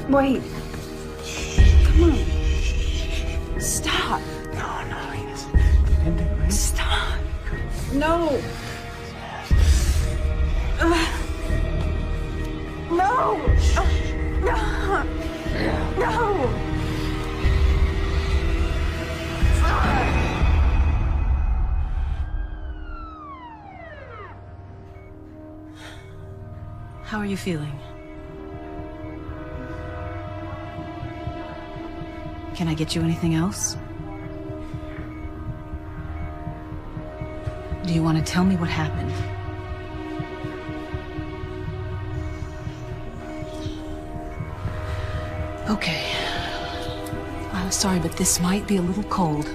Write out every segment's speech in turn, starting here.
Wait. Come on. Stop. No, he isn't. Stop. No. No. No. No. How are you feeling? Can I get you anything else? Do you want to tell me what happened? Okay. I'm sorry, but this might be a little cold.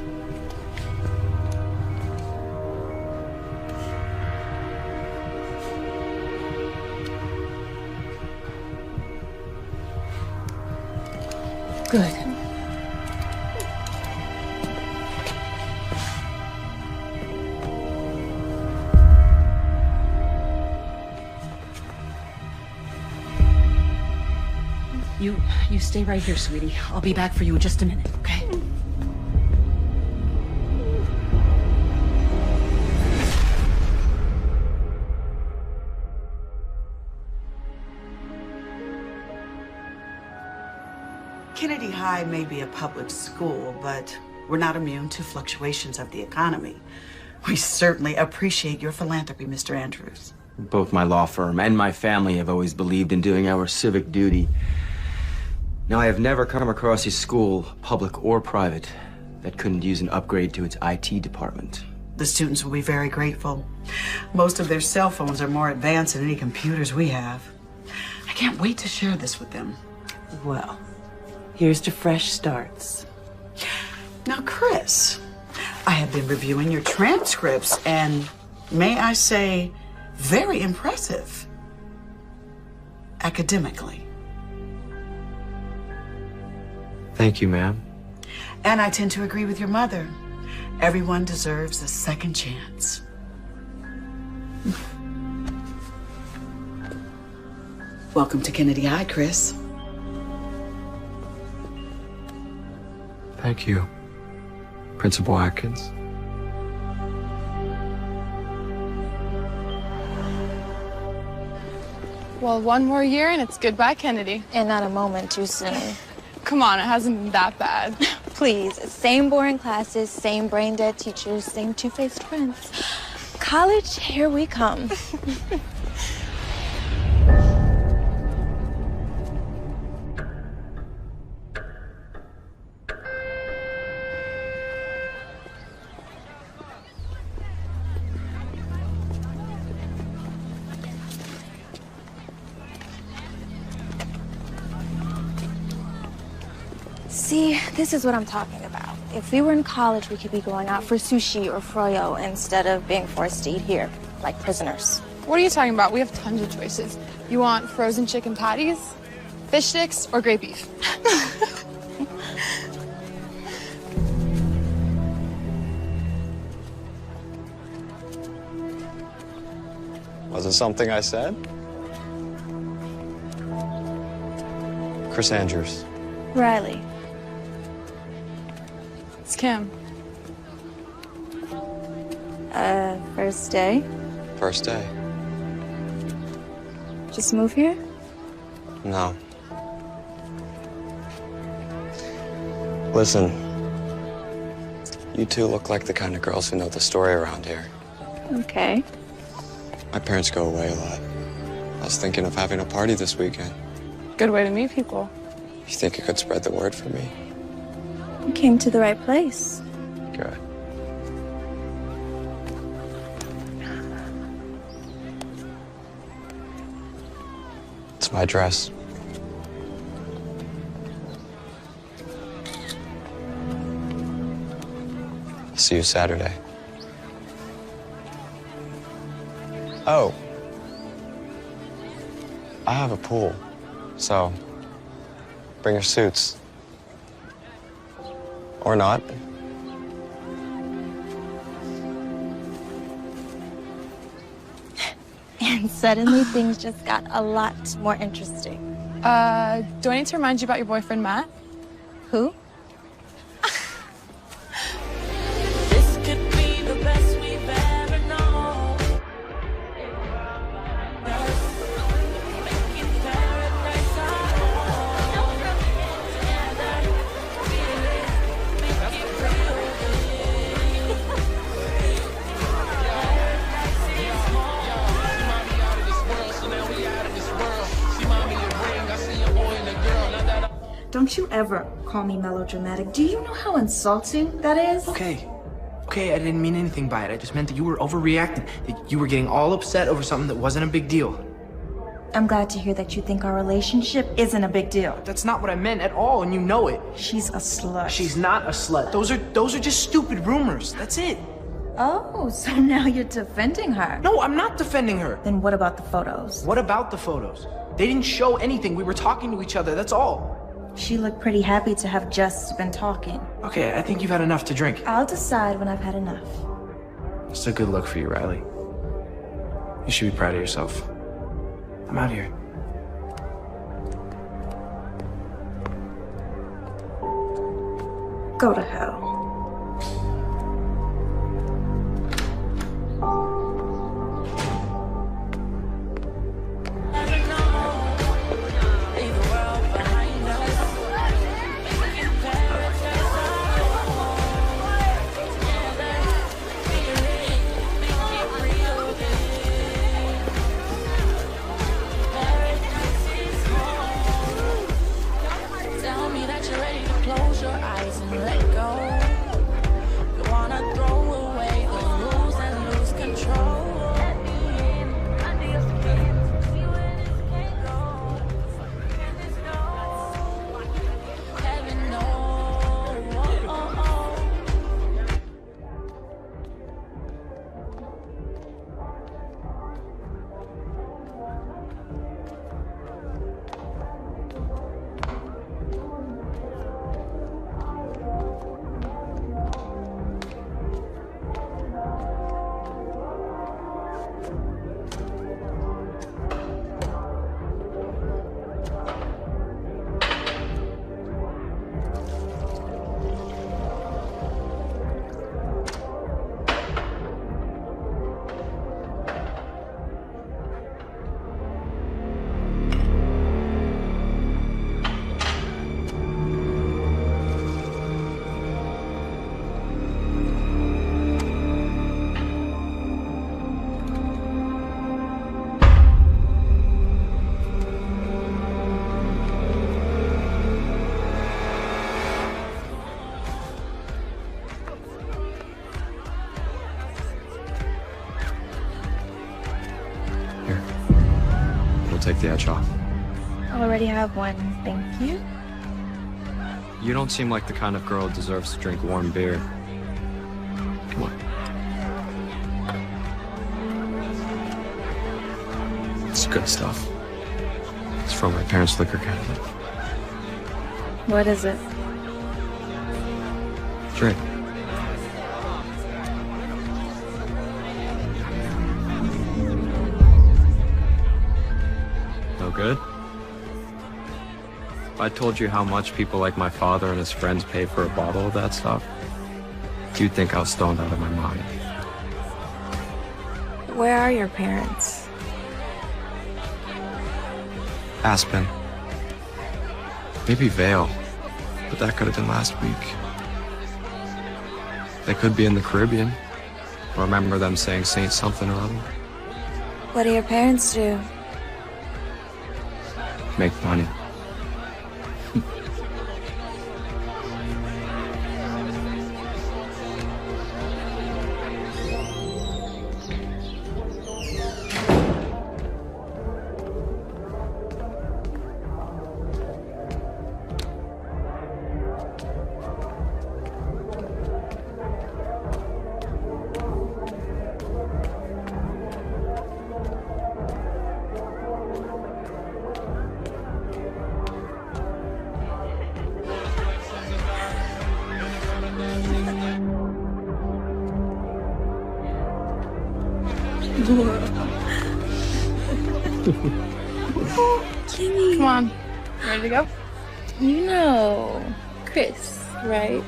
Good. You stay right here, sweetie. I'll be back for you in just a minute, okay? Kennedy High may be a public school, but we're not immune to fluctuations of the economy. We certainly appreciate your philanthropy, Mr. Andrews. Both my law firm and my family have always believed in doing our civic duty. Now, I have never come across a school, public or private, that couldn't use an upgrade to its IT department. The students will be very grateful. Most of their cell phones are more advanced than any computers we have. I can't wait to share this with them. Well, here's to fresh starts. Now, Chris, I have been reviewing your transcripts and, may I say, very impressive. Academically. Thank you, ma'am. And I tend to agree with your mother. Everyone deserves a second chance. Welcome to Kennedy High, Chris. Thank you, Principal Atkins. Well, one more year and it's goodbye, Kennedy. And not a moment too soon. Come on, it hasn't been that bad. Please, same boring classes, same brain-dead teachers, same two-faced friends. College, here we come. See, this is what I'm talking about. If we were in college, we could be going out for sushi or froyo instead of being forced to eat here, like prisoners. What are you talking about? We have tons of choices. You want frozen chicken patties, fish sticks, or great beef? Was it something I said? Chris Andrews. Riley. It's Kim. First day? First day. Just move here? No. Listen, you two look like the kind of girls who know the story around here. Okay. My parents go away a lot. I was thinking of having a party this weekend. Good way to meet people. You think you could spread the word for me? You came to the right place. Good. It's my dress. I'll see you Saturday. Oh. I have a pool, so bring your suits. Or not. And suddenly things just got a lot more interesting. Do I need to remind you about your boyfriend, Matt? Who? This could be the best we've ever known. Making paradise our own. Together, feel it, make it real. Paradise is home. Mommy out of this world, so now we out of this world. See mommy in ring, I see a boy and a girl. Now that Don't you ever call me melodramatic. Do you know how insulting that is? Okay, I didn't mean anything by it. I just meant that you were overreacting, that you were getting all upset over something that wasn't a big deal. I'm glad to hear that you think our relationship isn't a big deal. That's not what I meant at all, and you know it. She's a slut. She's not a slut. Those are just stupid rumors. That's it. Oh, so now you're defending her. No, I'm not defending her. Then what about the photos? What about the photos? They didn't show anything. We were talking to each other, that's all. She looked pretty happy to have just been talking. Okay, I think you've had enough to drink. I'll decide when I've had enough. It's a good look for you, Riley. You should be proud of yourself. I'm out here. Go to hell. Tell me that you're ready to close your eyes and let go. You wanna throw away the rules and lose control. Let me in under your skin. See where this can go. Can this go? Heaven knows. Take the edge off. I already have one, thank you. You don't seem like the kind of girl who deserves to drink warm beer. Come on. It's good stuff. It's from my parents' liquor cabinet. What is it? Drink. No good? If I told you how much people like my father and his friends pay for a bottle of that stuff, you'd think I was stoned out of my mind. Where are your parents? Aspen. Maybe Vale, but that could have been last week. They could be in the Caribbean. I remember them saying Saint something or other. What do your parents do? Make money. Come on, Ready to go? You know Chris, right?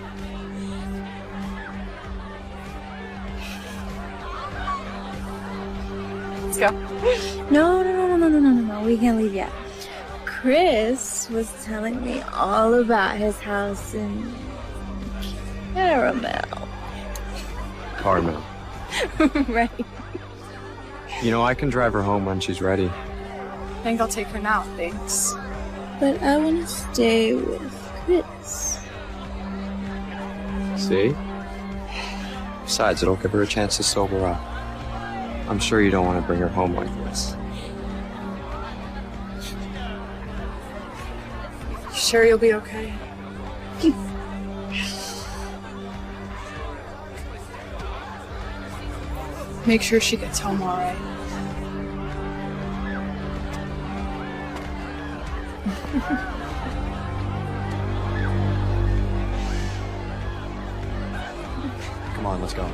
Let's go. No. We can't leave yet. Chris was telling me all about his house in Caramel. Carmel. Right. You know, I can drive her home when she's ready. I think I'll take her now, thanks. But I want to stay with Chris. See? Besides, it'll give her a chance to sober up. I'm sure you don't want to bring her home like this. You sure you'll be okay? Make sure she gets home all right. Come on, let's go.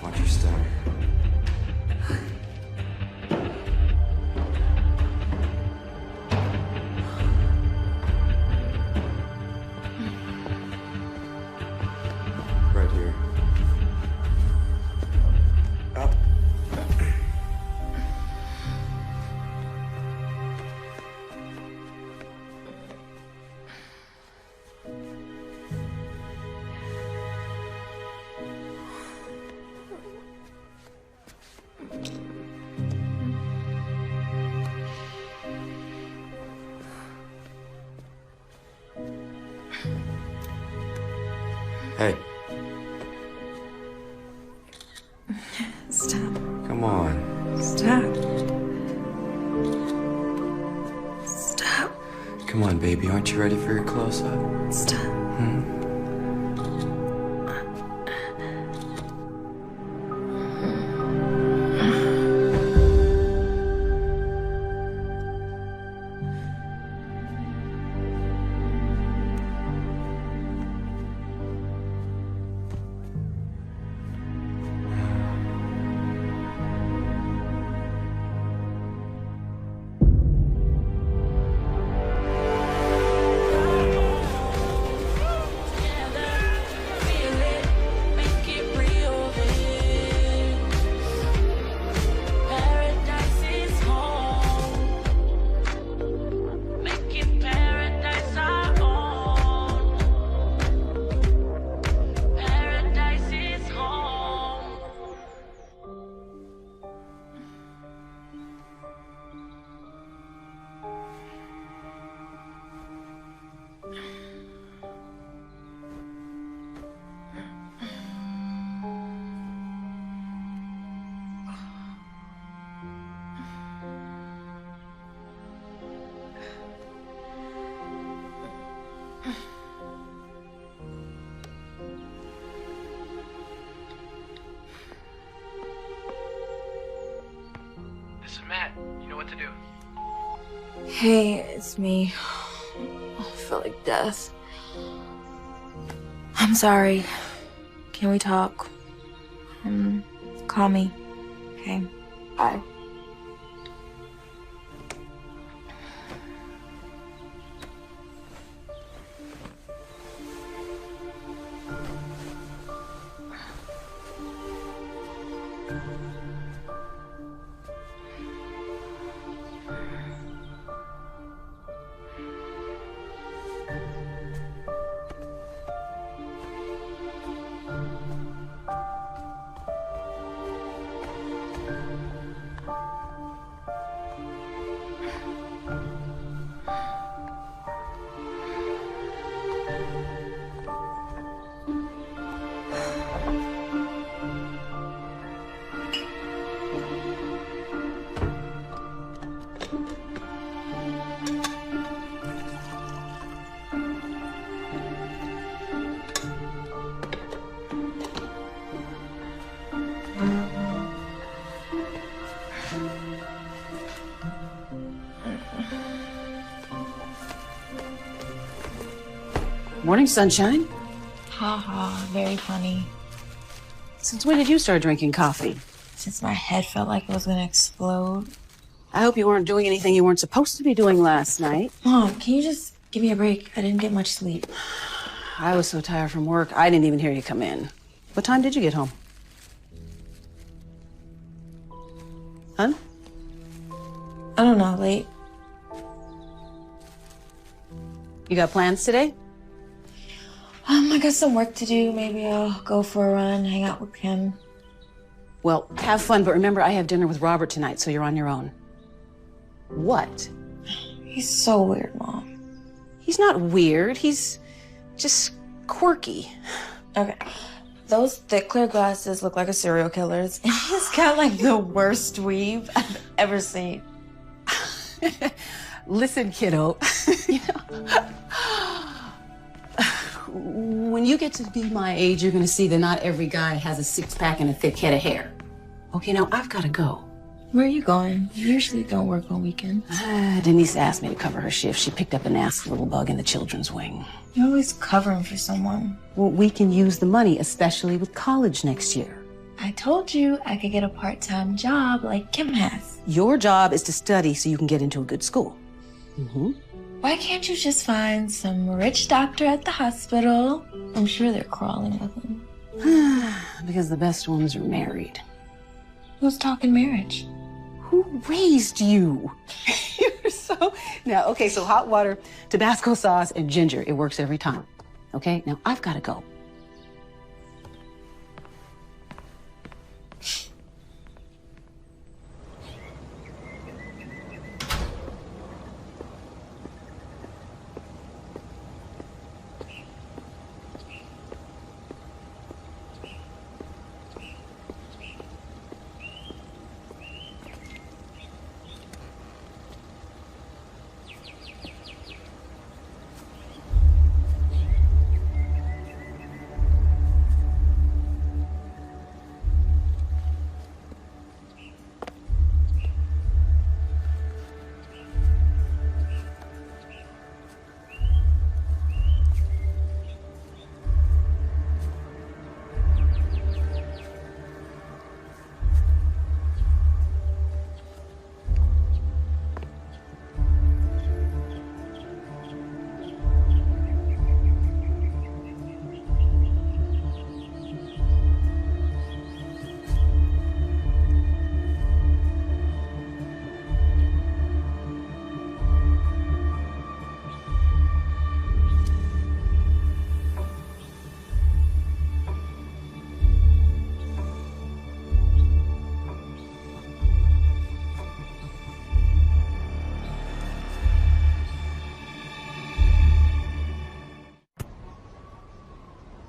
Watch your step. Right here. Up. Hey, Stop. come on. Stop. Stop. Come on, baby. Aren't you ready for your close-up? Stop. This is Matt. You know what to do. Hey, it's me. I feel like death. I'm sorry. Can we talk? Call me. Okay. Bye. Morning, sunshine. Ha ha, very funny. Since when did you start drinking coffee? Since my head felt like it was gonna explode. I hope you weren't doing anything you weren't supposed to be doing last night. Mom, can you just give me a break? I didn't get much sleep. I was so tired from work, I didn't even hear you come in. What time did you get home? Huh? I don't know, late. You got plans today? I got some work to do. Maybe I'll go for a run, hang out with Kim. Well, have fun, but remember I have dinner with Robert tonight, so you're on your own. What? He's so weird, Mom. He's not weird, he's just quirky. Okay. Those thick clear glasses look like a serial killer's, and he's got like the worst weave I've ever seen. Listen, kiddo, you know, when you get to be my age, you're gonna see that not every guy has a six-pack and a thick head of hair. Okay, now I've gotta go. Where are you going? You usually don't work on weekends. Denise asked me to cover her shift. She picked up a nasty little bug in the children's wing. You're always covering for someone. Well, we can use the money, especially with college next year. I told you I could get a part-time job like Kim has. Your job is to study so you can get into a good school. Mm-hmm. Why can't you just find some rich doctor at the hospital? I'm sure they're crawling with him. Because the best ones are married. Who's talking marriage? Who raised you? You're so... Now, okay, so hot water, Tabasco sauce, and ginger. It works every time. Okay? Now, I've got to go.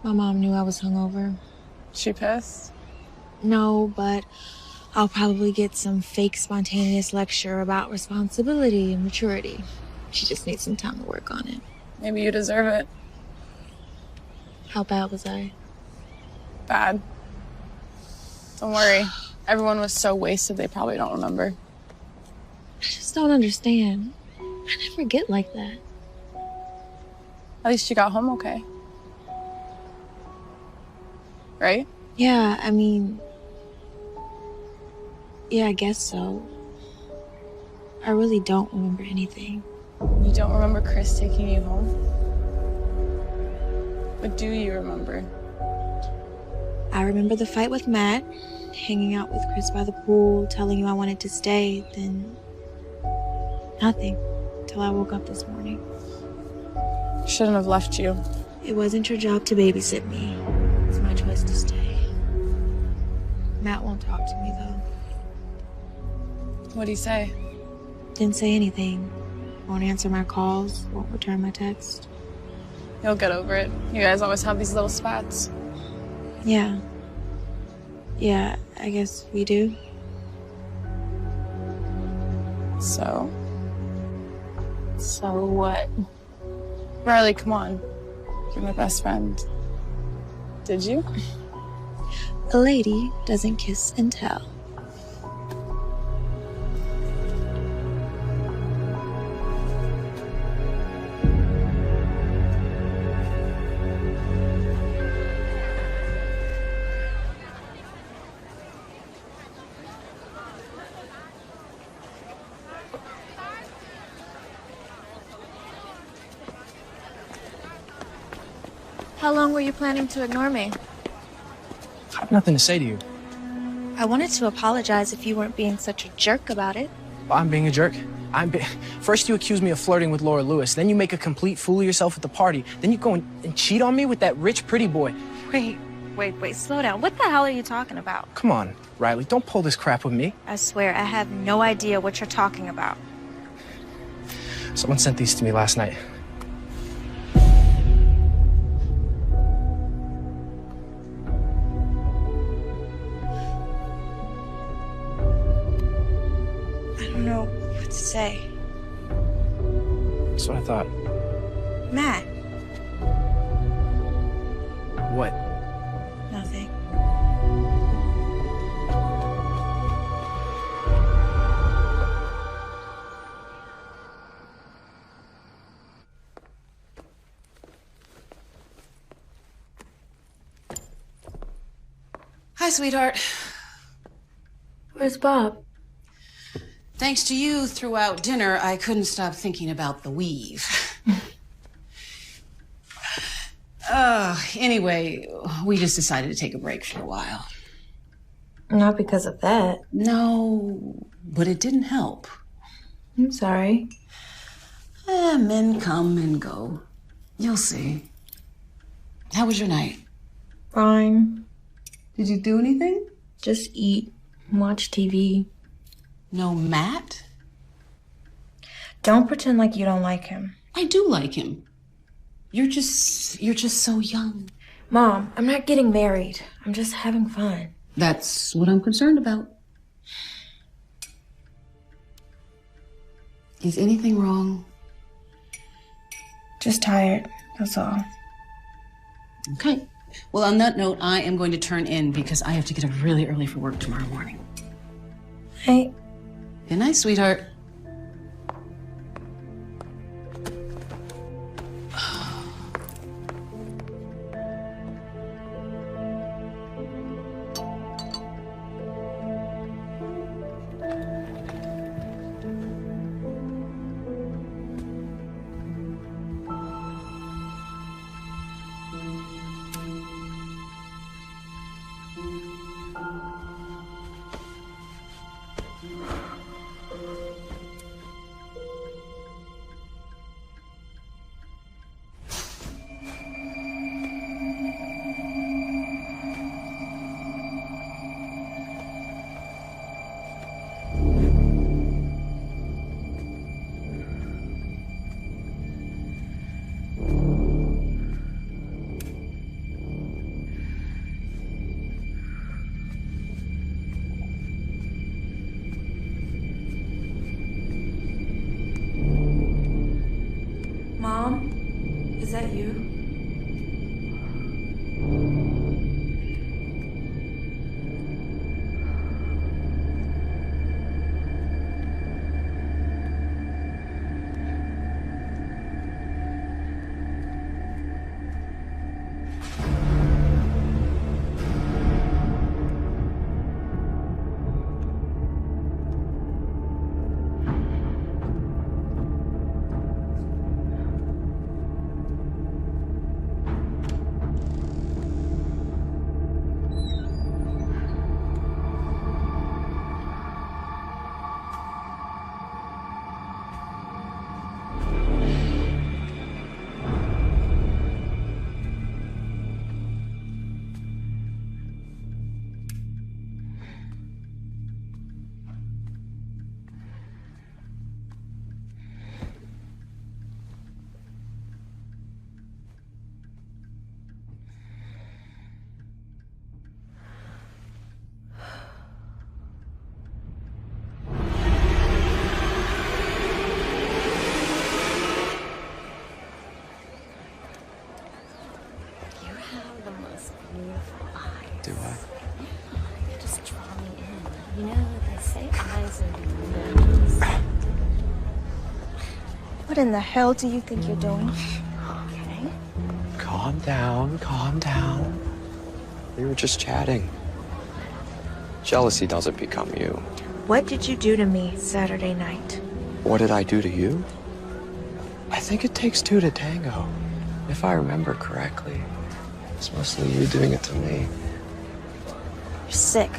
My mom knew I was hungover. She pissed? No, but I'll probably get some fake spontaneous lecture about responsibility and maturity. She just needs some time to work on it. Maybe you deserve it. How bad was I? Bad. Don't worry. Everyone was so wasted they probably don't remember. I just don't understand. I never get like that. At least you got home okay. Right? Yeah, I mean... Yeah, I guess so. I really don't remember anything. You don't remember Chris taking you home? What do you remember? I remember the fight with Matt, hanging out with Chris by the pool, telling you I wanted to stay, then... nothing. Till I woke up this morning. Shouldn't have left you. It wasn't your job to babysit me. It's my choice to stay. Matt won't talk to me, though. What'd he say? Didn't say anything. Won't answer my calls, won't return my text. You'll get over it. You guys always have these little spats. Yeah. Yeah, I guess we do. So what? Riley, come on. You're my best friend. Did you? A lady doesn't kiss and tell. How long were you planning to ignore me? I have nothing to say to you. I wanted to apologize if you weren't being such a jerk about it. I'm being a jerk. First you accuse me of flirting with Laura Lewis, then you make a complete fool of yourself at the party, then you go and cheat on me with that rich, pretty boy. Wait, slow down. What the hell are you talking about? Come on, Riley, don't pull this crap with me. I swear, I have no idea what you're talking about. Someone sent these to me last night. I don't know what to say. That's what I thought. Matt. What? Nothing. Hi, sweetheart. Where's Bob? Thanks to you throughout dinner, I couldn't stop thinking about the weave. Anyway, we just decided to take a break for a while. Not because of that. No, but it didn't help. I'm sorry. Men come and go. You'll see. How was your night? Fine. Did you do anything? Just eat, watch TV. No Matt? Don't pretend like you don't like him. I do like him. You're just so young. Mom, I'm not getting married. I'm just having fun. That's what I'm concerned about. Is anything wrong? Just tired, that's all. Okay. Well, on that note, I am going to turn in because I have to get up really early for work tomorrow morning. Hey. Good night, sweetheart. Mom, is that you? Do I? You just draw me in. You know, they say eyes are mirrors. What in the hell do you think you're doing? Okay. Calm down, calm down. We were just chatting. Jealousy doesn't become you. What did you do to me Saturday night? What did I do to you? I think it takes two to tango, if I remember correctly. It's mostly you doing it to me. You're sick.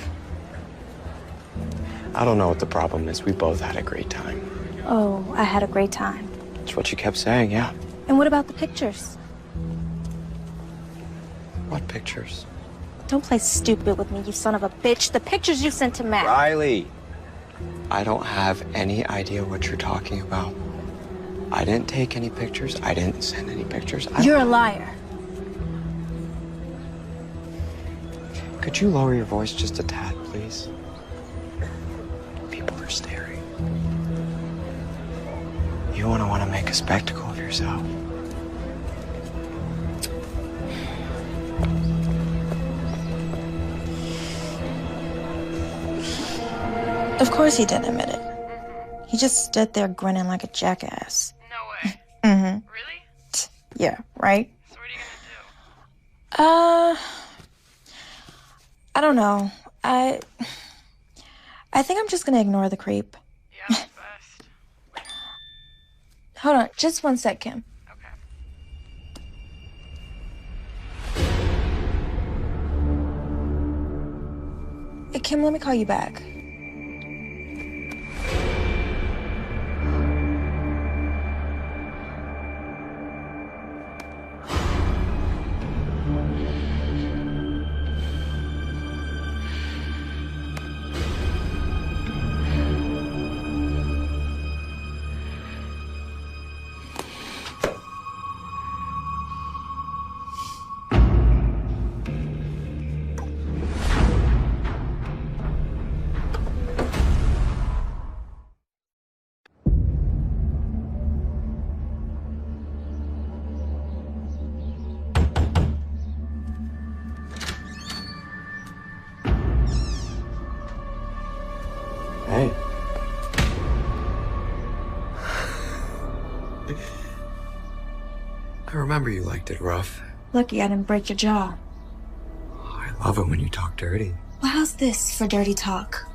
I don't know what the problem is. We both had a great time. Oh, I had a great time. That's what you kept saying, yeah. And what about the pictures? What pictures? Don't play stupid with me, you son of a bitch. The pictures you sent to Matt. Riley, I don't have any idea what you're talking about. I didn't take any pictures. I didn't send any pictures. You're a liar. Could you lower your voice just a tad, please? People are staring. You want to make a spectacle of yourself. Of course he didn't admit it. He just stood there grinning like a jackass. No way. Mm-hmm. Really? Yeah, right? So what are you gonna do? I don't know. I think I'm just gonna ignore the creep. Yeah, that's best. Hold on, just one sec, Kim. Hey, Kim, let me call you back. Hey. I remember you liked it rough. Lucky I didn't break your jaw. I love it when you talk dirty. Well, how's this for dirty talk?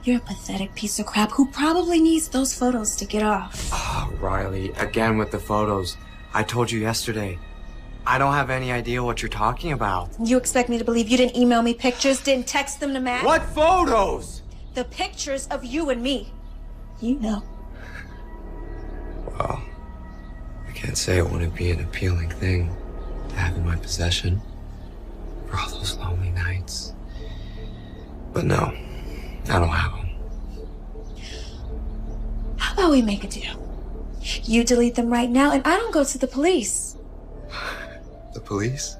You're a pathetic piece of crap who probably needs those photos to get off. Oh, Riley, again with the photos. I told you yesterday. I don't have any idea what you're talking about. You expect me to believe you didn't email me pictures, didn't text them to Matt? What photos? The pictures of you and me. You know. Well, I can't say it wouldn't be an appealing thing to have in my possession for all those lonely nights. But no, I don't have them. How about we make a deal? You delete them right now and I don't go to the police. The police?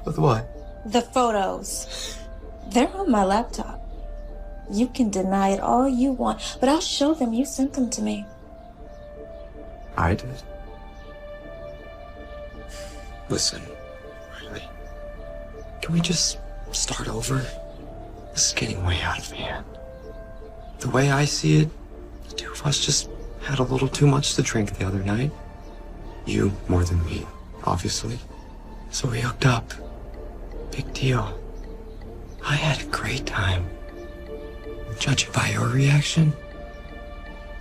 With what? The photos. They're on my laptop. You can deny it all you want, but I'll show them you sent them to me. I did. Listen, Riley, can we just start over? This is getting way out of hand. The way I see it, the two of us just had a little too much to drink the other night. You more than me, obviously. So we hooked up. Big deal. I had a great time. Judging by your reaction,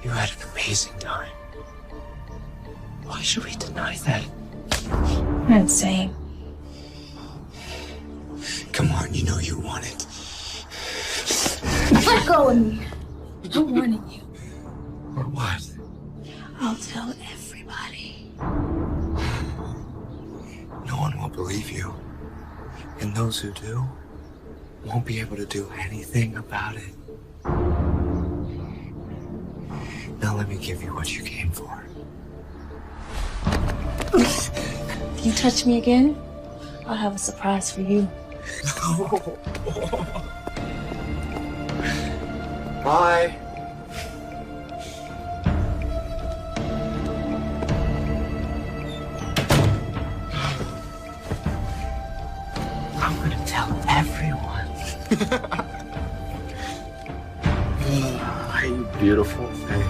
you had an amazing time. Why should we deny that? You're insane. Come on, you know you want it. Let go of me. I'm warning you. Or what? I'll tell everybody. No one will believe you. And those who do won't be able to do anything about it. Now let me give you what you came for. If you touch me again, I'll have a surprise for you. Bye. I'm gonna tell everyone. You beautiful thing.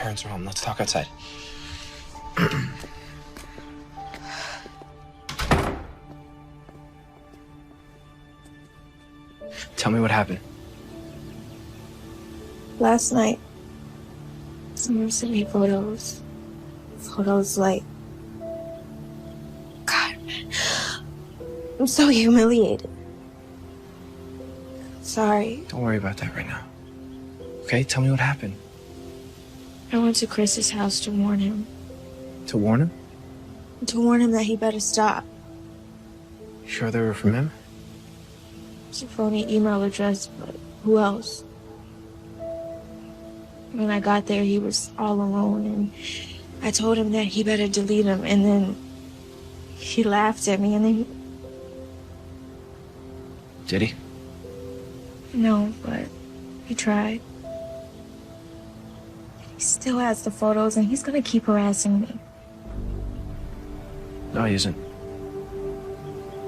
parents are home. Let's talk outside. Tell me what happened. Last night, someone sent me photos. Photos like... God, man. I'm so humiliated. Sorry. Don't worry about that right now. Okay, tell me what happened. I went to Chris's house to warn him. To warn him? To warn him that he better stop. You sure they were from him? It's a phony email address, but who else? When I got there, he was all alone, and I told him that he better delete them, and then he laughed at me, and then... Did he? No, but he tried. He still has the photos, and he's gonna keep harassing me. No, he isn't.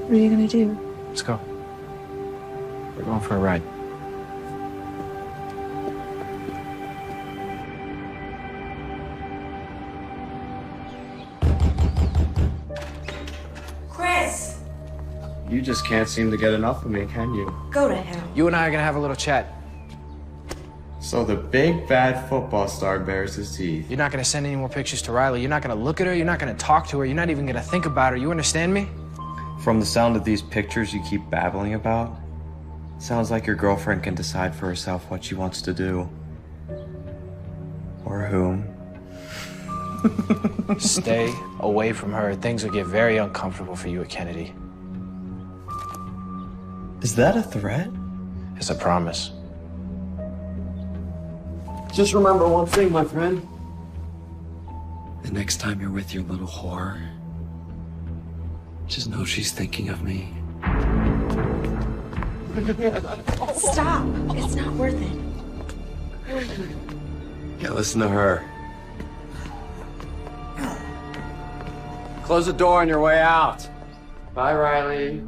What are you gonna do? Let's go. We're going for a ride. Chris! You just can't seem to get enough of me, can you? Go to hell. You and I are gonna have a little chat. So the big bad football star bares his teeth. You're not gonna send any more pictures to Riley. You're not gonna look at her. You're not gonna talk to her. You're not even gonna think about her. You understand me? From the sound of these pictures you keep babbling about, sounds like your girlfriend can decide for herself what she wants to do. Or whom. Stay away from her. Things will get very uncomfortable for you at Kennedy. Is that a threat? It's a promise. Just remember one thing, my friend. The next time you're with your little whore, just know she's thinking of me. Stop. It's not worth it. Yeah, listen to her. Close the door on your way out. Bye, Riley.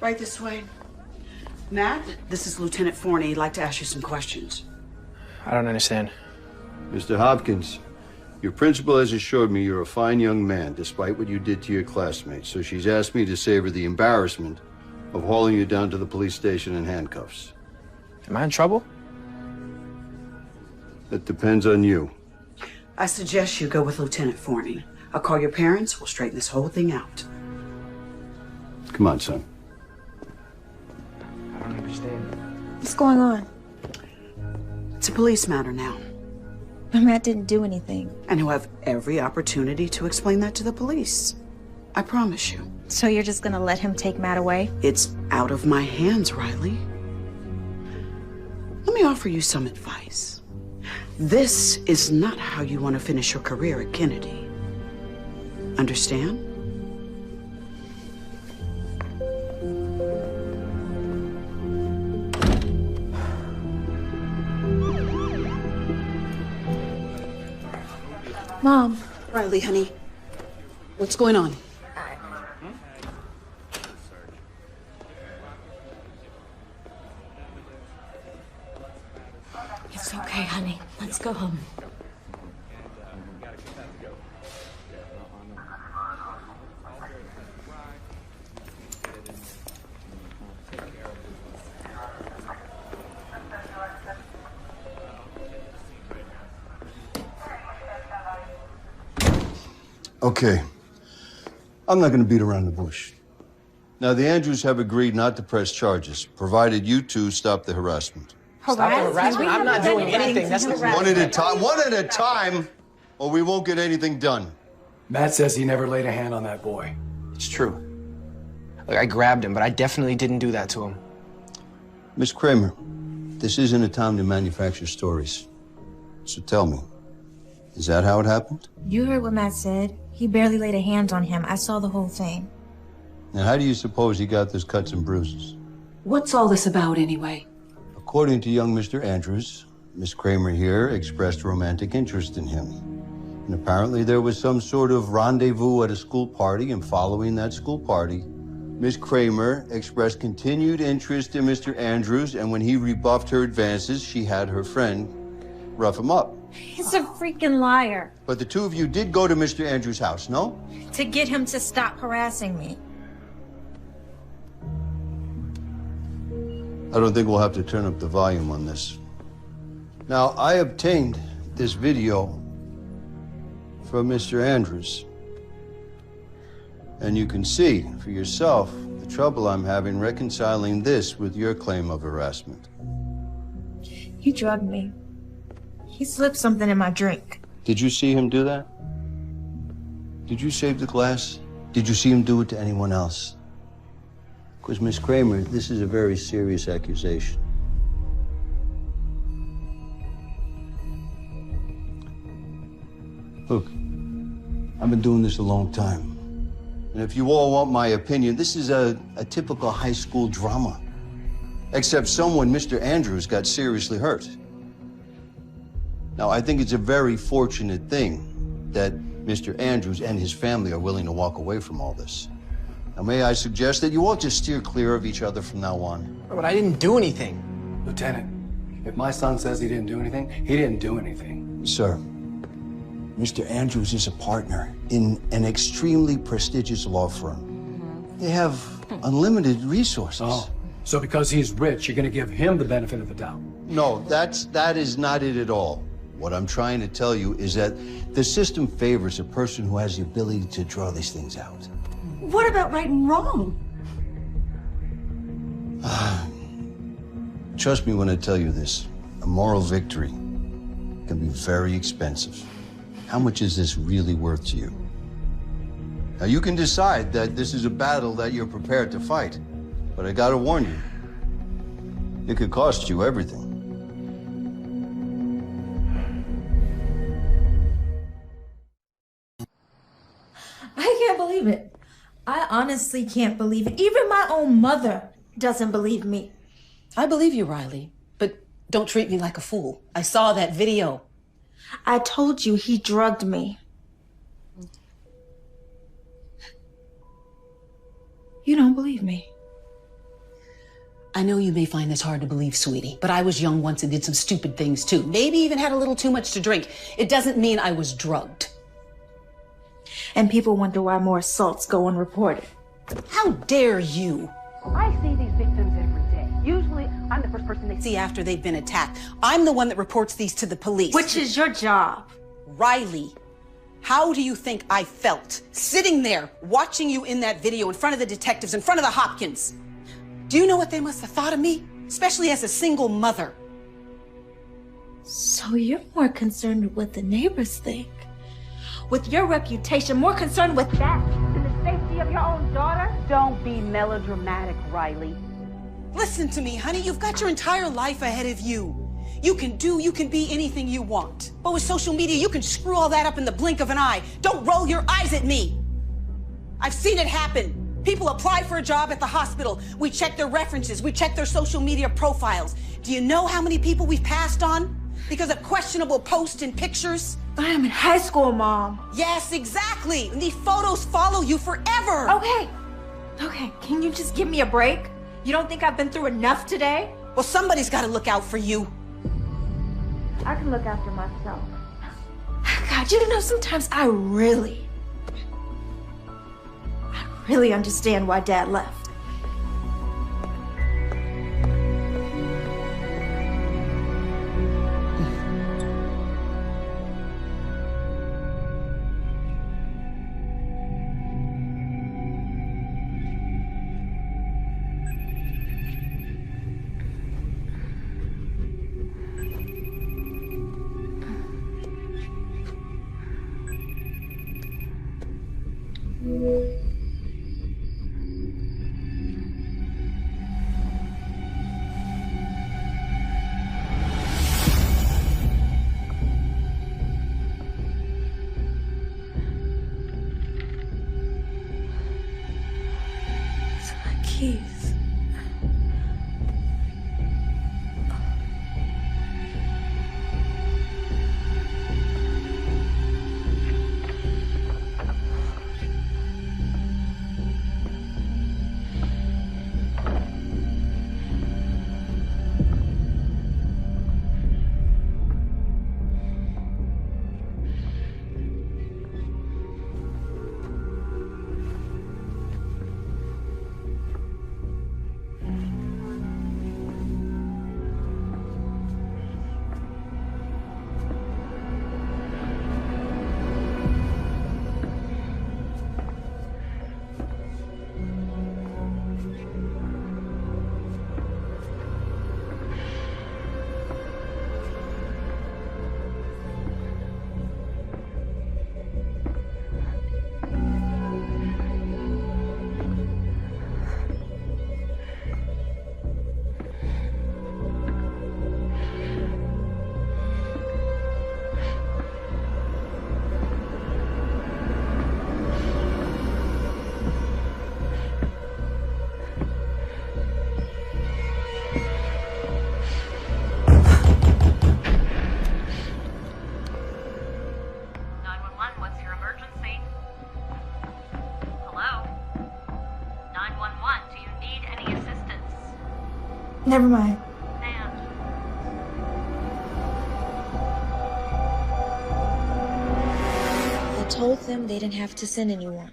Right this way. Matt, this is Lieutenant Forney. He'd like to ask you some questions. I don't understand. Mr. Hopkins, your principal has assured me you're a fine young man, despite what you did to your classmates. So she's asked me to save her the embarrassment of hauling you down to the police station in handcuffs. Am I in trouble? That depends on you. I suggest you go with Lieutenant Forney. I'll call your parents. We'll straighten this whole thing out. Come on, son. I don't understand. What's going on? It's a police matter now. But Matt didn't do anything. And he'll have every opportunity to explain that to the police. I promise you. So you're just gonna let him take Matt away? It's out of my hands, Riley. Let me offer you some advice. This is not how you want to finish your career at Kennedy. Understand? Mom. Riley, honey. What's going on? It's okay, honey. Let's go home. Okay. I'm not going to beat around the bush. Now, the Andrews have agreed not to press charges, provided you two stop the harassment. Stop the harassment? I'm not doing anything. That's the One at a time, or we won't get anything done. Matt says he never laid a hand on that boy. It's true. Look, I grabbed him, but I definitely didn't do that to him. Miss Kramer, this isn't a time to manufacture stories. So tell me, is that how it happened? You heard what Matt said. He barely laid a hand on him. I saw the whole thing. Now, how do you suppose he got those cuts and bruises? What's all this about, anyway? According to young Mr. Andrews, Miss Kramer here expressed romantic interest in him. And apparently there was some sort of rendezvous at a school party, and following that school party, Miss Kramer expressed continued interest in Mr. Andrews, and when he rebuffed her advances, she had her friend rough him up. He's a freaking liar. But the two of you did go to Mr. Andrews' house, no? To get him to stop harassing me. I don't think we'll have to turn up the volume on this. Now, I obtained this video from Mr. Andrews. And you can see for yourself the trouble I'm having reconciling this with your claim of harassment. He drugged me. He slipped something in my drink. Did you see him do that? Did you save the glass? Did you see him do it to anyone else? Because, Miss Kramer, this is a very serious accusation. Look, I've been doing this a long time. And if you all want my opinion, this is a typical high school drama. Except someone, Mr. Andrews, got seriously hurt. Now, I think it's a very fortunate thing that Mr. Andrews and his family are willing to walk away from all this. Now, may I suggest that you all just steer clear of each other from now on? But I didn't do anything. Lieutenant, if my son says he didn't do anything, he didn't do anything. Sir, Mr. Andrews is a partner in an extremely prestigious law firm. They have unlimited resources. Oh, so because he's rich, you're going to give him the benefit of the doubt? No, that is not it at all. What I'm trying to tell you is that the system favors a person who has the ability to draw these things out. What about right and wrong? Trust me when I tell you this. A moral victory can be very expensive. How much is this really worth to you? Now, you can decide that this is a battle that you're prepared to fight, but I gotta warn you, it could cost you everything. I can't believe it. I honestly can't believe it. Even my own mother doesn't believe me. I believe you, Riley, but don't treat me like a fool. I saw that video. I told you he drugged me. You don't believe me. I know you may find this hard to believe, sweetie, but I was young once and did some stupid things too. Maybe even had a little too much to drink. It doesn't mean I was drugged. And people wonder why more assaults go unreported. How dare you? I see these victims every day. Usually, I'm the first person they See after they've been attacked. I'm the one that reports these to the police. Which is your job. Riley, how do you think I felt sitting there watching you in that video in front of the detectives, in front of the Hopkins? Do you know what they must have thought of me? Especially as a single mother. So you're more concerned with what the neighbors think. With your reputation, more concerned with that than the safety of your own daughter? Don't be melodramatic, Riley. Listen to me, honey. You've got your entire life ahead of you. You can be anything you want. But with social media, you can screw all that up in the blink of an eye. Don't roll your eyes at me. I've seen it happen. People apply for a job at the hospital. We check their references. We check their social media profiles. Do you know how many people we've passed on because of questionable posts and pictures? I am in high school, Mom. Yes, exactly. And these photos follow you forever. Okay, can you just give me a break? You don't think I've been through enough today? Well, somebody's got to look out for you. I can look after myself. God, you know, sometimes I really understand why Dad left. Keys. Never mind. I told them they didn't have to send anyone.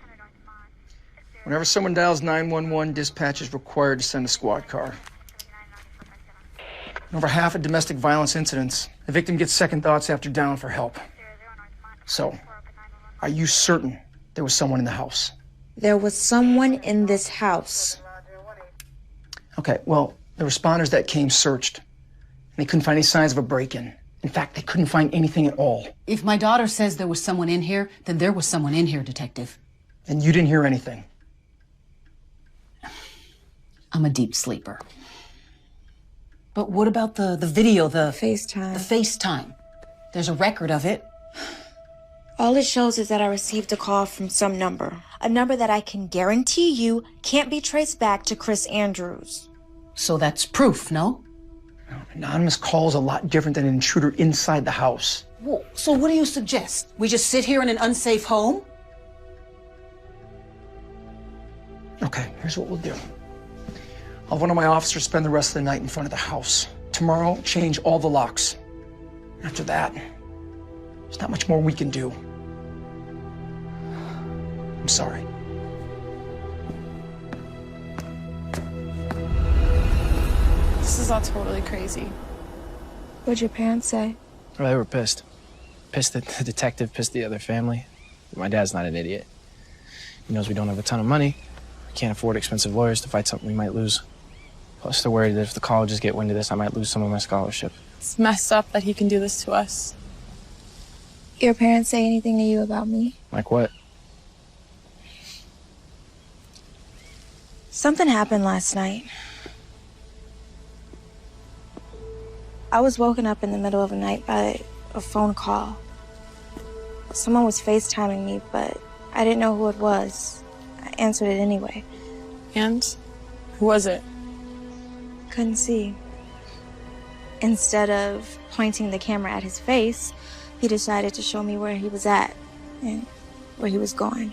Whenever someone dials 911, dispatch is required to send a squad car. In over half of domestic violence incidents, the victim gets second thoughts after dialing for help. So, are you certain there was someone in the house? There was someone in this house. Okay, well, the responders that came searched. They couldn't find any signs of a break-in. In fact, they couldn't find anything at all. If my daughter says there was someone in here, then there was someone in here, Detective. And you didn't hear anything? I'm a deep sleeper. But what about the video, the FaceTime? The FaceTime. There's a record of it. All it shows is that I received a call from some number. A number that I can guarantee you can't be traced back to Chris Andrews. So that's proof, no? An anonymous call is a lot different than an intruder inside the house. Well, so what do you suggest? We just sit here in an unsafe home? Okay, here's what we'll do. I'll have one of my officers spend the rest of the night in front of the house. Tomorrow, change all the locks. After that, there's not much more we can do. I'm sorry. This is all totally crazy. What'd your parents say? Well, they were pissed. Pissed at the detective, pissed at the other family. My dad's not an idiot. He knows we don't have a ton of money. We can't afford expensive lawyers to fight something we might lose. Plus, they're worried that if the colleges get wind of this, I might lose some of my scholarship. It's messed up that he can do this to us. Your parents say anything to you about me? Like what? Something happened last night. I was woken up in the middle of the night by a phone call. Someone was FaceTiming me, but I didn't know who it was. I answered it anyway. And? Who was it? Couldn't see. Instead of pointing the camera at his face, he decided to show me where he was at and where he was going.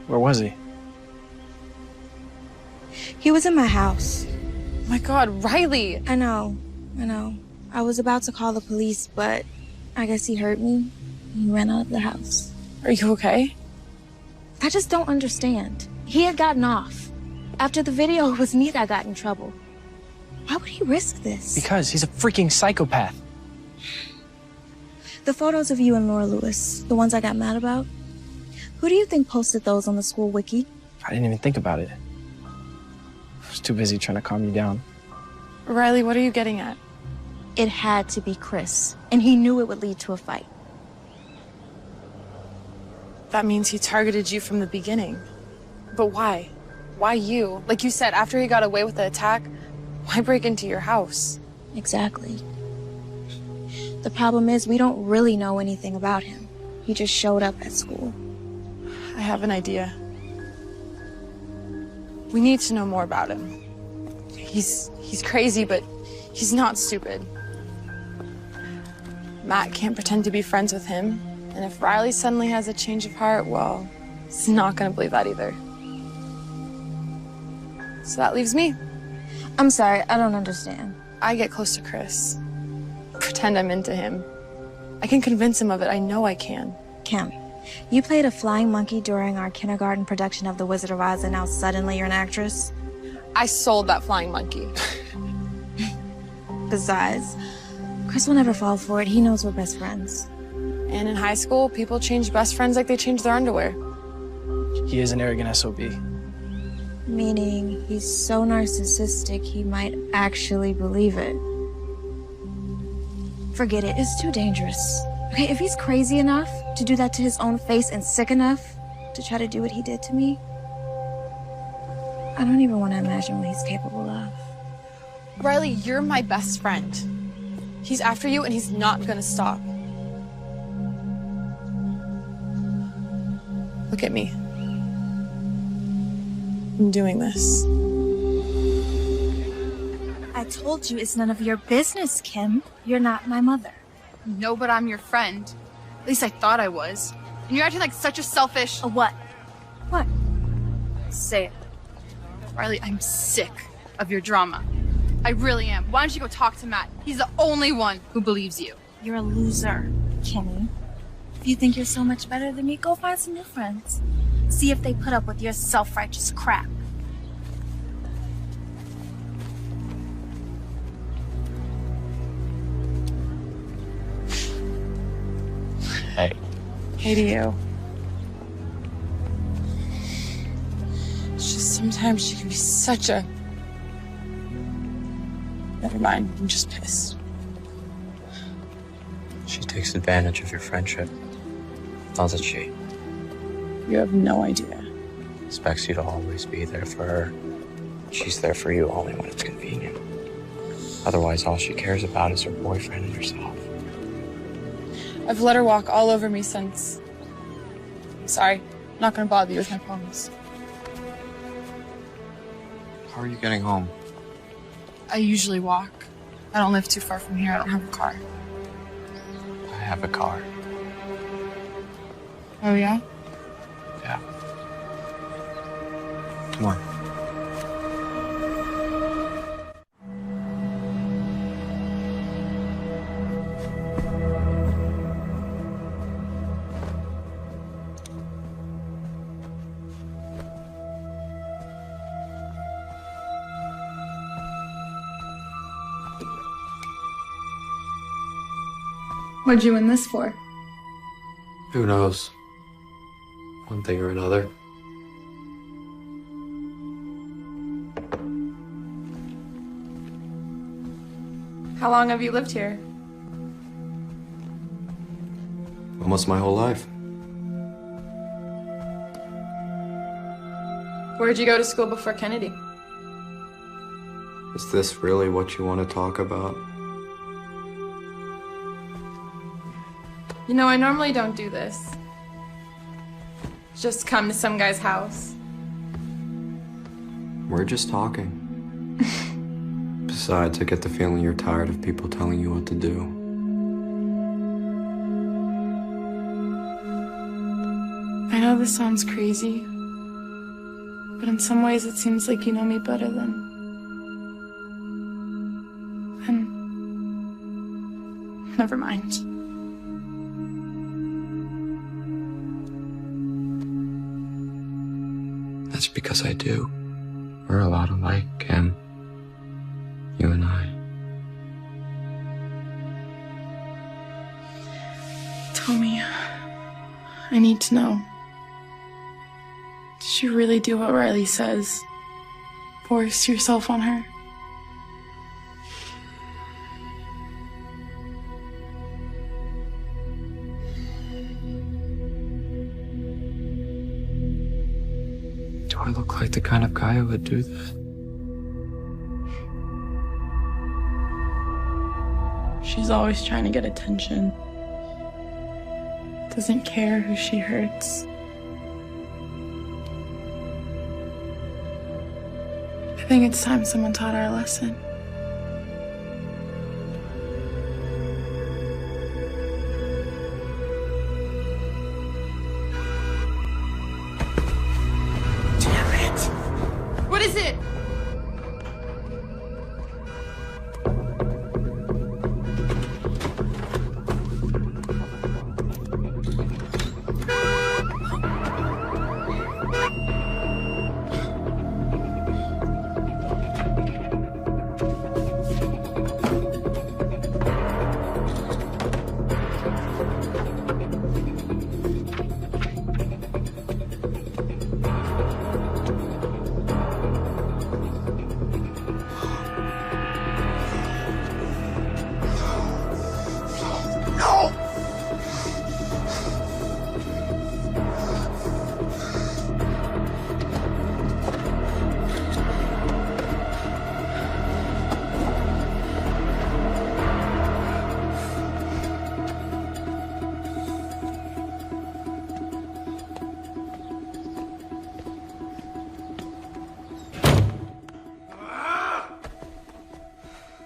Where was he? He was in my house. Oh my God, Riley! I know. I was about to call the police, but I guess he heard me. He ran out of the house. Are you okay? I just don't understand. He had gotten off. After the video, it was me that got in trouble. Why would he risk this? Because he's a freaking psychopath. The photos of you and Laura Lewis, the ones I got mad about, who do you think posted those on the school wiki? I didn't even think about it. I was too busy trying to calm you down. Riley, what are you getting at? It had to be Chris, and he knew it would lead to a fight. That means he targeted you from the beginning. But why? Why you? Like you said, after he got away with the attack, why break into your house? Exactly. The problem is we don't really know anything about him. He just showed up at school. I have an idea. We need to know more about him. He's crazy, but he's not stupid. Matt can't pretend to be friends with him, and if Riley suddenly has a change of heart, well, he's not gonna believe that either. So that leaves me. I'm sorry, I don't understand. I get close to Chris. Pretend I'm into him. I can convince him of it, I know I can. Kim, you played a flying monkey during our kindergarten production of The Wizard of Oz, and now suddenly you're an actress? I sold that flying monkey. Besides, Chris will never fall for it. He knows we're best friends. And in high school, people change best friends like they change their underwear. He is an arrogant SOB. Meaning he's so narcissistic he might actually believe it. Forget it, it's too dangerous. Okay, if he's crazy enough to do that to his own face and sick enough to try to do what he did to me, I don't even want to imagine what he's capable of. Riley, you're my best friend. He's after you and he's not gonna stop. Look at me. I'm doing this. I told you it's none of your business, Kim. You're not my mother. No, but I'm your friend. At least I thought I was. And you're acting like such a selfish... A what? What? Say it. Riley, I'm sick of your drama. I really am. Why don't you go talk to Matt? He's the only one who believes you. You're a loser, Kimmy. If you think you're so much better than me, go find some new friends. See if they put up with your self-righteous crap. Hey. Hey to you. It's just sometimes she can be such a... Never mind, I'm just pissed. She takes advantage of your friendship, doesn't she? You have no idea. Expects you to always be there for her. She's there for you only when it's convenient. Otherwise, all she cares about is her boyfriend and herself. I've let her walk all over me since... Sorry, I'm not gonna bother you with my problems. How are you getting home? I usually walk. I don't live too far from here. I don't have a car. I have a car. Oh, yeah? Yeah. Come on. What'd you win this for? Who knows? One thing or another. How long have you lived here? Almost my whole life. Where'd you go to school before Kennedy? Is this really what you want to talk about? You know, I normally don't do this. Just come to some guy's house. We're just talking. Besides, I get the feeling you're tired of people telling you what to do. I know this sounds crazy, but in some ways it seems like you know me better than... Never mind. That's because I do. We're a lot alike, Kim. You and I. Tell me. I need to know. Did you really do what Riley says? Force yourself on her? Do I I look like the kind of guy who would do that? She's always trying to get attention. Doesn't care who she hurts. I think it's time someone taught her a lesson. Damn it! What is it?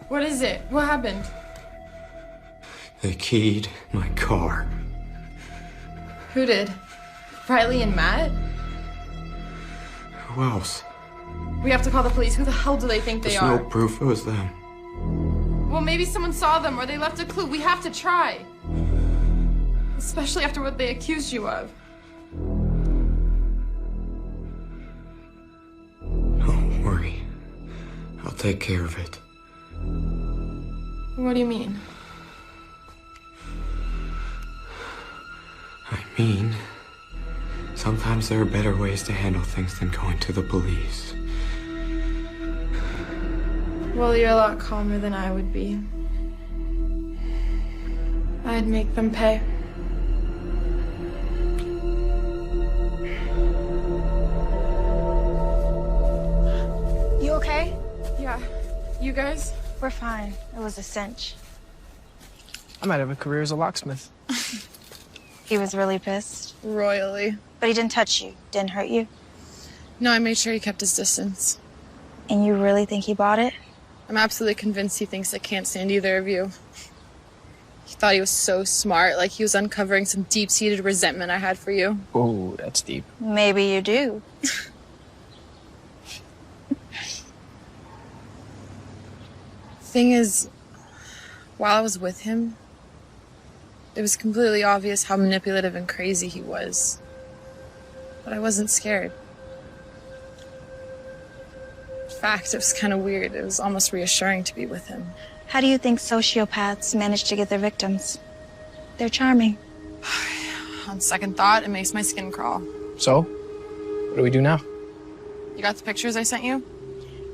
What is it? What happened? They keyed my car. Who did? Riley and Matt? Who else? We have to call the police. Who the hell do they think they There's are? no proof it was them. Well, maybe someone saw them or they left a clue. We have to try. Especially after what they accused you of. Don't worry. I'll take care of it. What do you mean? I mean, sometimes there are better ways to handle things than going to the police. Well, you're a lot calmer than I would be. I'd make them pay. You okay? Yeah. You guys? We're fine. It was a cinch. I might have a career as a locksmith. He was really pissed. Royally. But he didn't touch you, didn't hurt you. No, I made sure he kept his distance. And you really think he bought it? I'm absolutely convinced he thinks I can't stand either of you. He thought he was so smart, like he was uncovering some deep-seated resentment I had for you. Oh, that's deep. Maybe you do. Thing is, while I was with him, it was completely obvious how manipulative and crazy he was. But I wasn't scared. In fact, it was kind of weird. It was almost reassuring to be with him. How do you think sociopaths manage to get their victims? They're charming. On second thought, it makes my skin crawl. So, what do we do now? You got the pictures I sent you?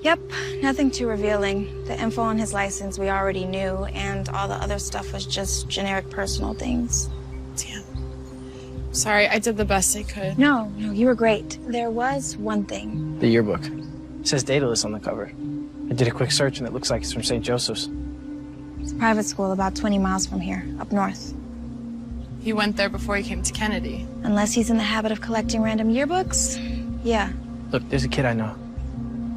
Yep, nothing too revealing. The info on his license we already knew, and all the other stuff was just generic personal things. Damn. Sorry, I did the best I could. No, you were great. There was one thing. The yearbook. It says Daedalus on the cover. I did a quick search and it looks like it's from St. Joseph's. It's a private school about 20 miles from here, up north. He went there before he came to Kennedy. Unless he's in the habit of collecting random yearbooks, yeah. Look, there's a kid I know.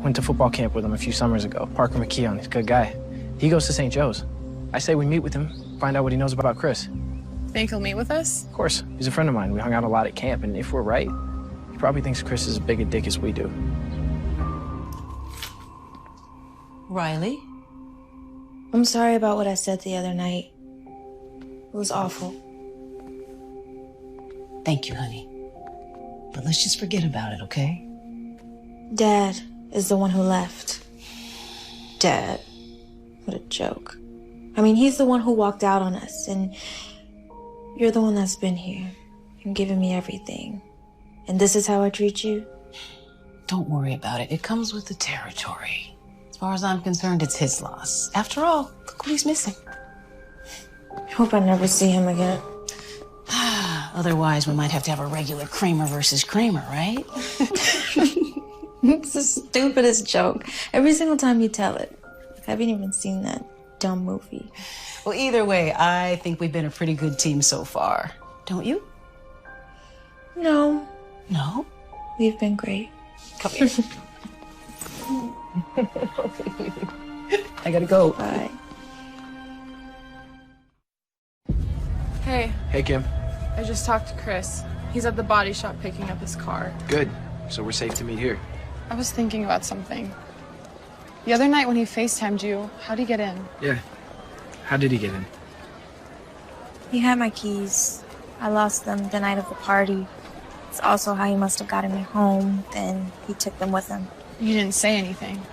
Went to football camp with him a few summers ago. Parker McKeon, he's a good guy. He goes to St. Joe's. I say we meet with him, find out what he knows about Chris. Think he'll meet with us? Of course, he's a friend of mine. We hung out a lot at camp, and if we're right, he probably thinks Chris is as big a dick as we do. Riley? I'm sorry about what I said the other night. It was awful. Thank you, honey. But let's just forget about it, okay? Dad is the one who left. Dad. What a joke. I mean, he's the one who walked out on us, and you're the one that's been here and given me everything. And this is how I treat you? Don't worry about it. It comes with the territory. As far as I'm concerned, it's his loss. After all, look what he's missing. I hope I never see him again. Otherwise, we might have to have a regular Kramer versus Kramer, right? It's the stupidest joke. Every single time you tell it. I haven't even seen that dumb movie. Well, either way, I think we've been a pretty good team so far. Don't you? No. No? We've been great. Come here. I gotta go. Bye. Hey, Hey, Kim. I just talked to Chris. He's at the body shop picking up his car. Good. So we're safe to meet here. I was thinking about something. The other night when he FaceTimed you, how'd he get in? Yeah. How did he get in? He had my keys. I lost them the night of the party. It's also how he must have gotten me home. Then he took them with him. You didn't say anything.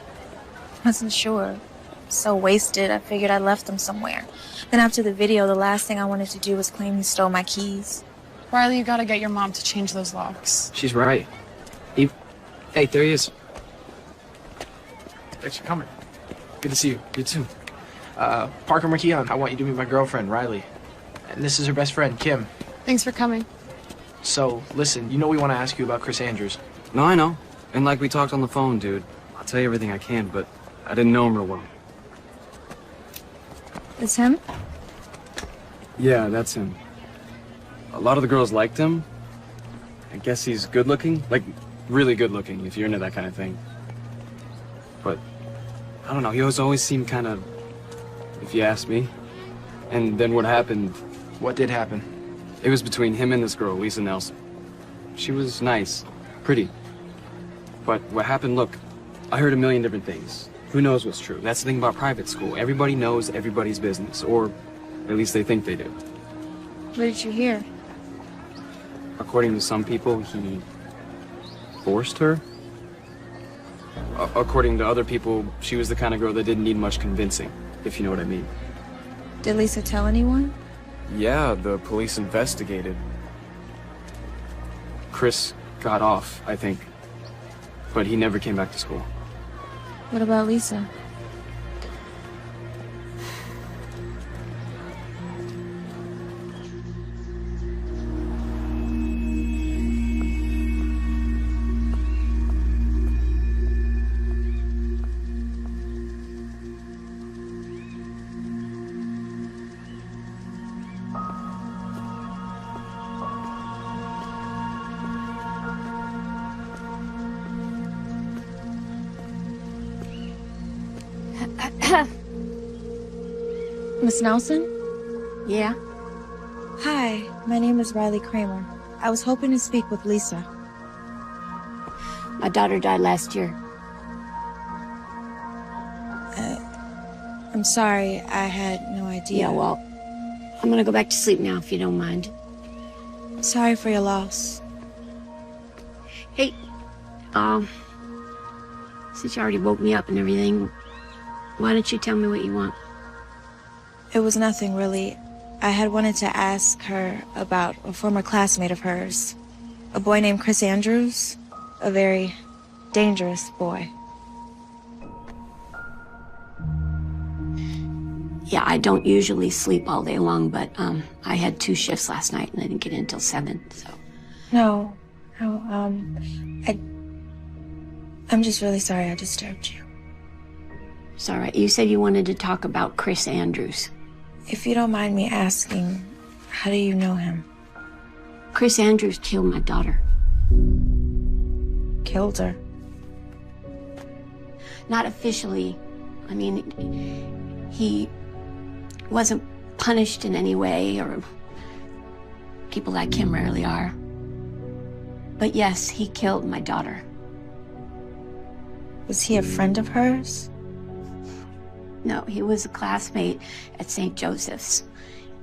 Wasn't sure. So wasted, I figured I left them somewhere. Then after the video, the last thing I wanted to do was claim he stole my keys. Riley, you gotta get your mom to change those locks. She's right. Hey, there he is. Thanks for coming. Good to see you. You too. Parker McKeon, I want you to meet my girlfriend, Riley. And this is her best friend, Kim. Thanks for coming. So, listen, you know we want to ask you about Chris Andrews. No, I know. And like we talked on the phone, dude. I'll tell you everything I can, but I didn't know him real well. It's him? Yeah, that's him. A lot of the girls liked him. I guess he's good looking. Like, really good looking, if you're into that kind of thing. But, I don't know, he always seemed kind of, if you ask me. And then what happened... What did happen? It was between him and this girl, Lisa Nelson. She was nice, pretty. But what happened, look, I heard a million different things. Who knows what's true? That's the thing about private school. Everybody knows everybody's business, or at least they think they do. What did you hear? According to some people, he forced her. According to other people, she was the kind of girl that didn't need much convincing, if you know what I mean. Did Lisa tell anyone? Yeah, the police investigated. Chris got off, I think. But he never came back to school. What about Lisa? Miss Nelson? Yeah? Hi, my name is Riley Kramer. I was hoping to speak with Lisa. My daughter died last year. I'm sorry, I had no idea. Yeah, well, I'm gonna go back to sleep now if you don't mind. Sorry for your loss. Hey, since you already woke me up and everything, why don't you tell me what you want? It was nothing, really. I had wanted to ask her about a former classmate of hers. A boy named Chris Andrews. A very dangerous boy. Yeah, I don't usually sleep all day long, but I had 2 shifts last night and I didn't get in until 7, so. No, I'm just really sorry I disturbed you. It's all right. You said you wanted to talk about Chris Andrews. If you don't mind me asking, how do you know him? Chris Andrews killed my daughter. Killed her? Not officially. I mean, he wasn't punished in any way, or people like him rarely are. But yes, he killed my daughter. Was he a friend of hers? No, he was a classmate at St. Joseph's.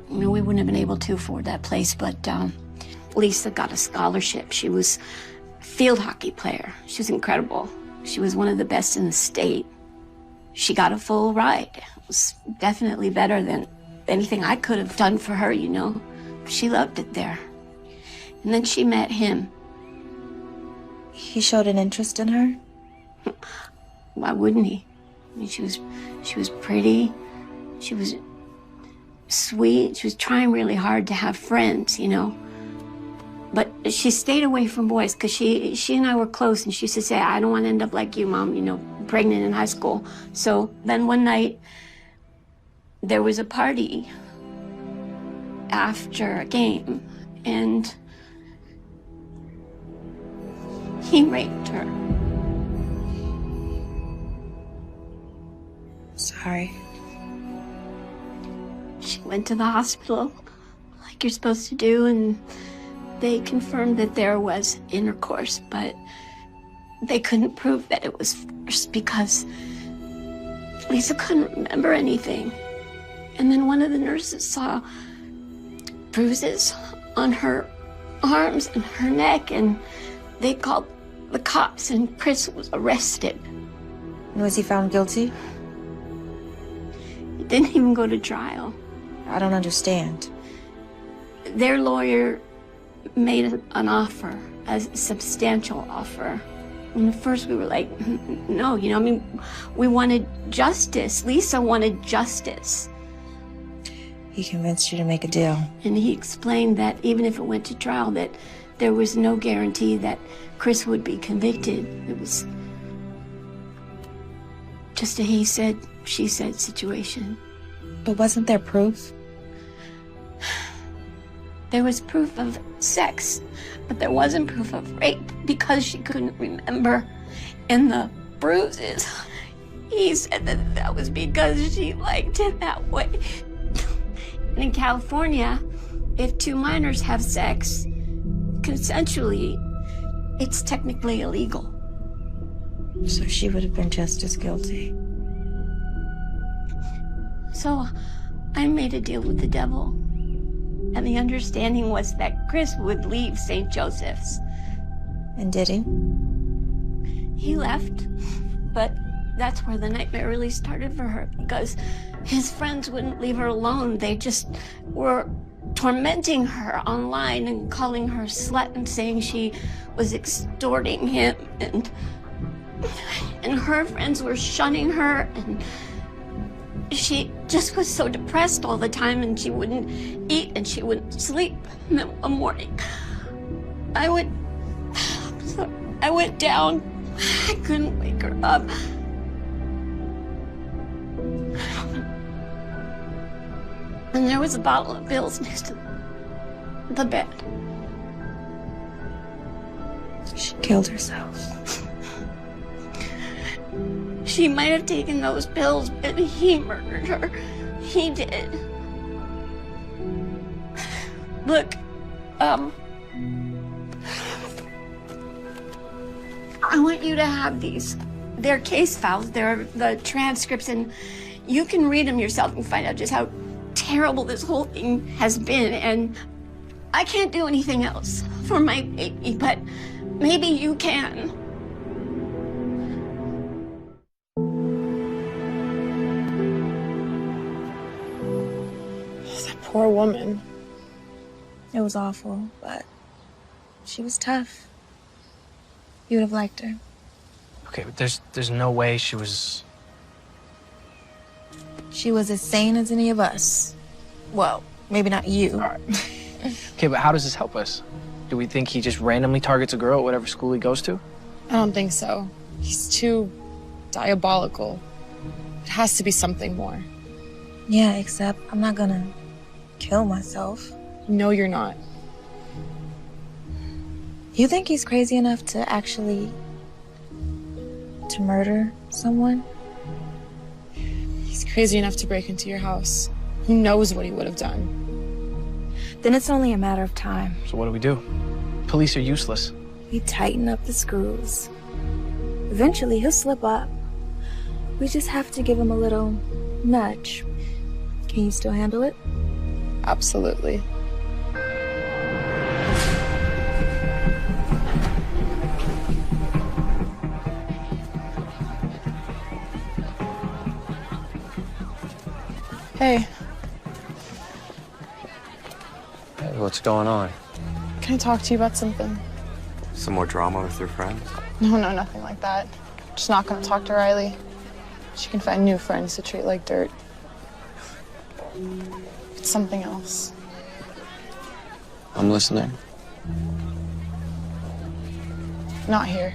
You know, we wouldn't have been able to afford that place, but Lisa got a scholarship. She was a field hockey player. She was incredible. She was one of the best in the state. She got a full ride. It was definitely better than anything I could have done for her, you know. She loved it there. And then she met him. He showed an interest in her? Why wouldn't he? I mean, she was pretty, she was sweet, she was trying really hard to have friends, you know. But she stayed away from boys because she and I were close, and she used to say, I don't want to end up like you, Mom, you know, pregnant in high school. So then one night, there was a party after a game, and he raped her. Sorry. She went to the hospital, like you're supposed to do, and they confirmed that there was intercourse, but they couldn't prove that it was forced because Lisa couldn't remember anything. And then one of the nurses saw bruises on her arms and her neck, and they called the cops, and Chris was arrested. Was he found guilty? He didn't even go to trial. I don't understand. Their lawyer made an offer, a substantial offer. And at first we were like, no, you know, I mean, we wanted justice. Lisa wanted justice. He convinced you to make a deal. And he explained that even if it went to trial, that there was no guarantee that Chris would be convicted. It was just a he said, she said situation. But wasn't there proof? There was proof of sex, but there wasn't proof of rape because she couldn't remember. And the bruises, he said that that was because she liked it that way. And in California, if two minors have sex consensually, it's technically illegal. So she would have been just as guilty. So I made a deal with the devil. And the understanding was that Chris would leave St. Joseph's. And did he? He left, but that's where the nightmare really started for her, because his friends wouldn't leave her alone. They just were tormenting her online and calling her slut and saying she was extorting him, and her friends were shunning her, and she just was so depressed all the time, and she wouldn't eat and she wouldn't sleep. And then one morning, I went down. I couldn't wake her up. And there was a bottle of pills next to the bed. She killed herself. She might have taken those pills, but he murdered her. He did. Look, I want you to have these. They're case files. They're the transcripts, and you can read them yourself and find out just how terrible this whole thing has been. And I can't do anything else for my baby, but maybe you can. That poor woman. It was awful, but she was tough. You would have liked her. Okay, but there's no way she was... She was as sane as any of us. Well, maybe not you. All right. Okay, but how does this help us? Do we think he just randomly targets a girl at whatever school he goes to? I don't think so. He's too diabolical. It has to be something more. Yeah, except I'm not gonna kill myself. No, you're not. You think he's crazy enough to actually... to murder someone? He's crazy enough to break into your house. Who knows what he would have done? Then it's only a matter of time. So what do we do? Police are useless. We tighten up the screws. Eventually, he'll slip up. We just have to give him a little nudge. Can you still handle it? Absolutely. Hey. Hey, what's going on? Can I talk to you about something? Some more drama with your friends? No, nothing like that. Just not gonna talk to Riley. She can find new friends to treat like dirt. It's something else. I'm listening. Not here.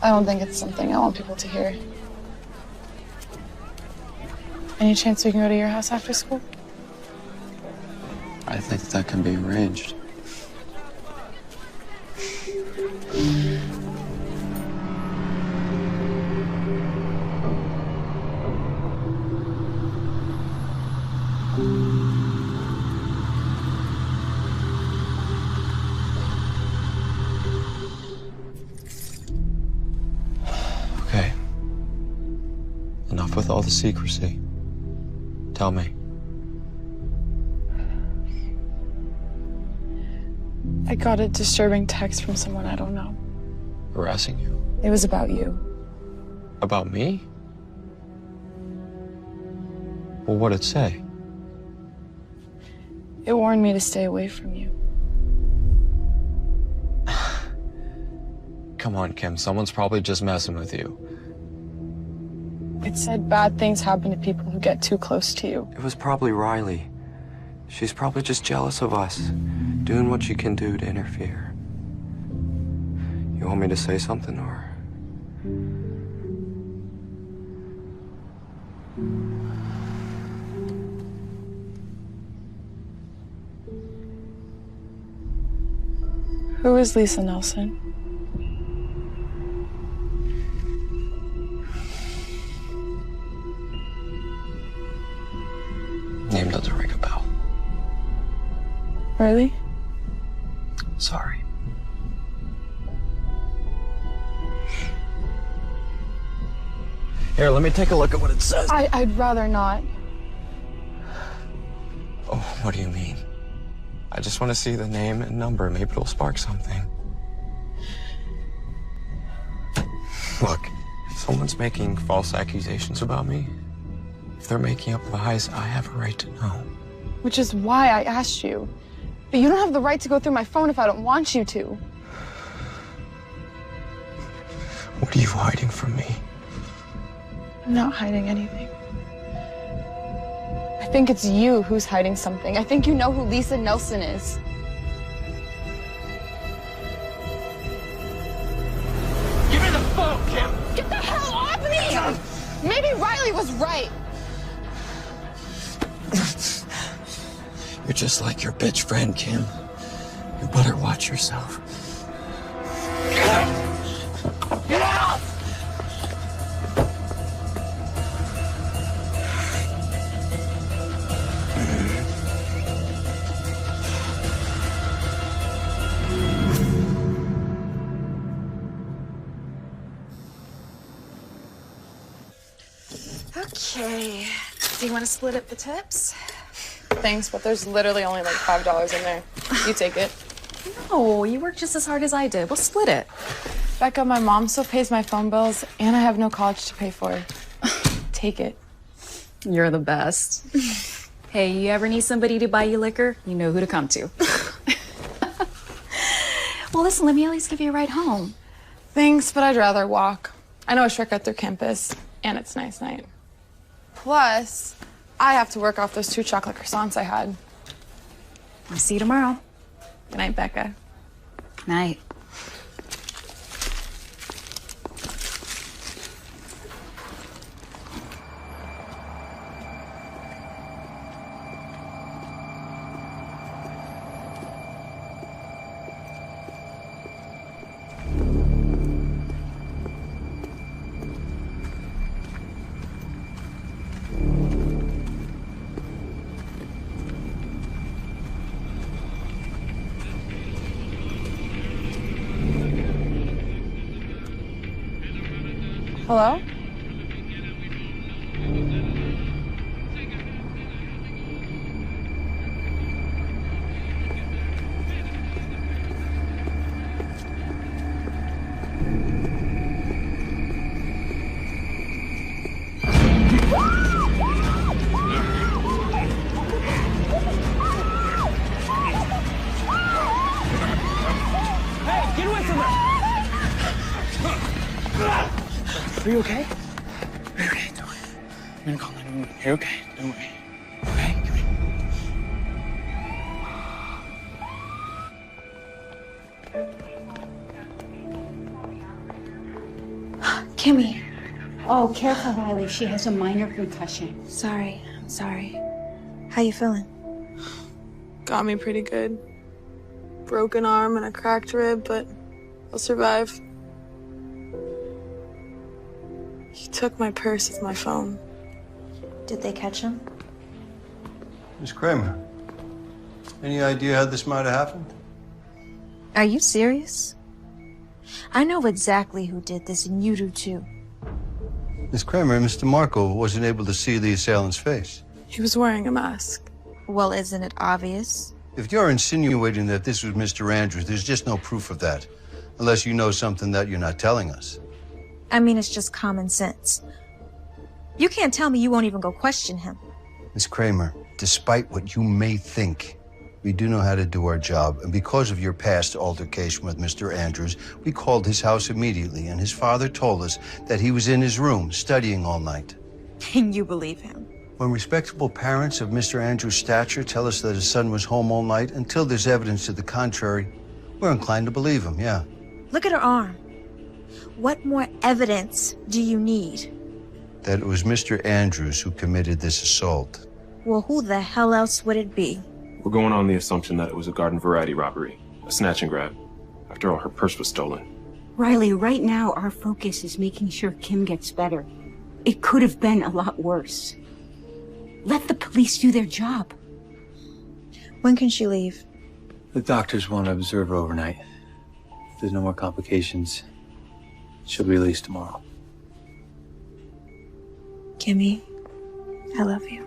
I don't think it's something I want people to hear. Any chance we can go to your house after school? I think that can be arranged. Okay. Enough with all the secrecy. Tell me. I got a disturbing text from someone I don't know. Harassing you? It was about you. About me? Well, what'd it say? It warned me to stay away from you. Come on, Kim. Someone's probably just messing with you. It said bad things happen to people who get too close to you. It was probably Riley. She's probably just jealous of us, doing what she can do to interfere. You want me to say something, or? Who is Lisa Nelson? Name doesn't ring a bell. Really? Sorry. Here, let me take a look at what it says. I'd rather not. Oh, what do you mean? I just want to see the name and number. Maybe it'll spark something. Look, if someone's making false accusations about me, if they're making up lies, I have a right to know. Which is why I asked you. But you don't have the right to go through my phone if I don't want you to. What are you hiding from me? I'm not hiding anything. I think it's you who's hiding something. I think you know who Lisa Nelson is. Give me the phone, Kim! Get the hell off me! Maybe Riley was right. You're just like your bitch friend, Kim. You better watch yourself. Get out! Okay. Do you want to split up the tips? Thanks, but there's literally only like $5 in there. You take it. No, you work just as hard as I did. We'll split it. Becca, my mom still pays my phone bills, and I have no college to pay for. Take it. You're the best. Hey, you ever need somebody to buy you liquor? You know who to come to. Well, listen, let me at least give you a ride home. Thanks, but I'd rather walk. I know a shortcut through campus, and it's nice night. Plus, I have to work off those 2 chocolate croissants I had. I'll see you tomorrow. Good night, Becca. Night. Hello? Hey, get away from her! Are you okay? Are you okay? Don't worry. I'm gonna call 911. You're okay. Don't worry. Okay? Come here. Kimmy. Oh, careful, Riley. She has a minor concussion. Sorry. I'm sorry. How you feeling? Got me pretty good. Broken arm and a cracked rib, but I'll survive. He took my purse with my phone. Did they catch him? Miss Kramer, any idea how this might have happened? Are you serious? I know exactly who did this, and you do too. Miss Kramer, Mr. Marco wasn't able to see the assailant's face. He was wearing a mask. Well, isn't it obvious? If you're insinuating that this was Mr. Andrews, there's just no proof of that. Unless you know something that you're not telling us. I mean, it's just common sense. You can't tell me you won't even go question him. Miss Kramer, despite what you may think, we do know how to do our job. And because of your past altercation with Mr. Andrews, we called his house immediately. And his father told us that he was in his room studying all night. And you believe him? When respectable parents of Mr. Andrews' stature tell us that his son was home all night, until there's evidence to the contrary, we're inclined to believe him, yeah. Look at her arm. What more evidence do you need? That it was Mr. Andrews who committed this assault. Well, who the hell else would it be? We're going on the assumption that it was a garden variety robbery, a snatch and grab. After all, her purse was stolen. Riley, right now our focus is making sure Kim gets better. It could have been a lot worse. Let the police do their job. When can she leave? The doctors want to observe her overnight. If there's no more complications, she'll be released tomorrow. Kimmy, I love you.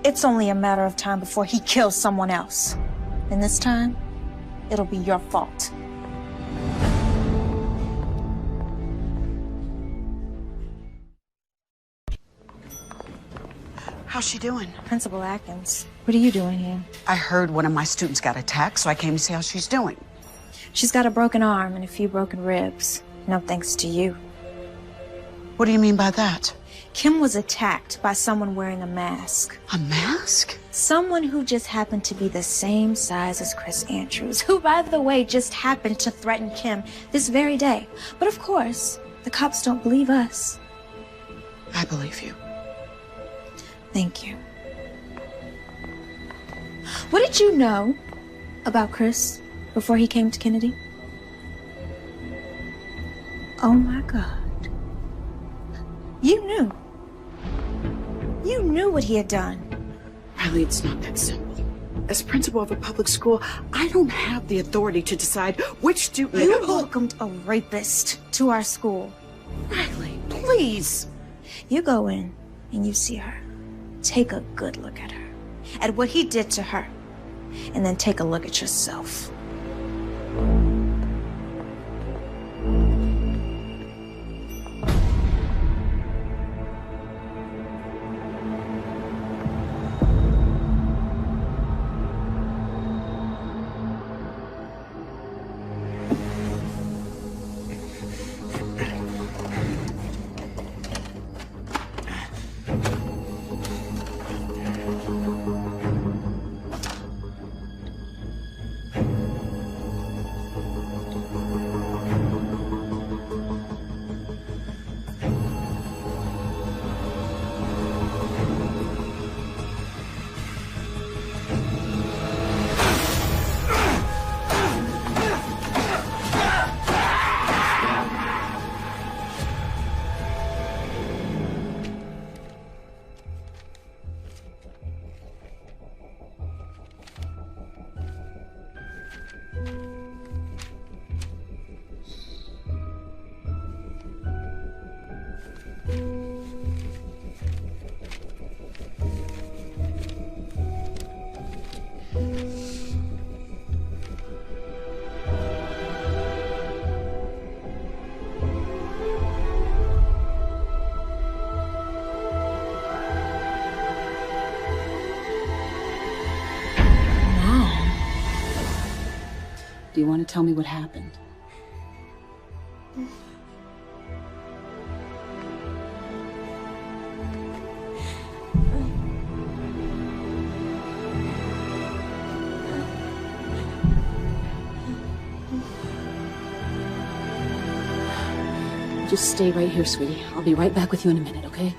It's only a matter of time before he kills someone else. And this time, it'll be your fault. How's she doing? Principal Atkins, what are you doing here? I heard one of my students got attacked, so I came to see how she's doing. She's got a broken arm and a few broken ribs. No thanks to you. What do you mean by that? Kim was attacked by someone wearing a mask. A mask? Someone who just happened to be the same size as Chris Andrews, who, by the way, just happened to threaten Kim this very day. But of course, the cops don't believe us. I believe you. Thank you. What did you know about Chris before he came to Kennedy? Oh my God. You knew. You knew what he had done. Riley, it's not that simple. As principal of a public school, I don't have the authority to decide which student... You welcomed a rapist to our school. Riley, please. You go in and you see her. Take a good look at her, at what he did to her, and then take a look at yourself. Do you want to tell me what happened? Just stay right here, sweetie. I'll be right back with you in a minute, okay?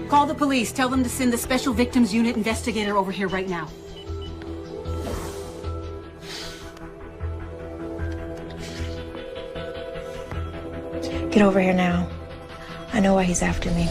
Call the police. Tell them to send the Special Victims Unit investigator over here right now. Get over here now. I know why he's after me.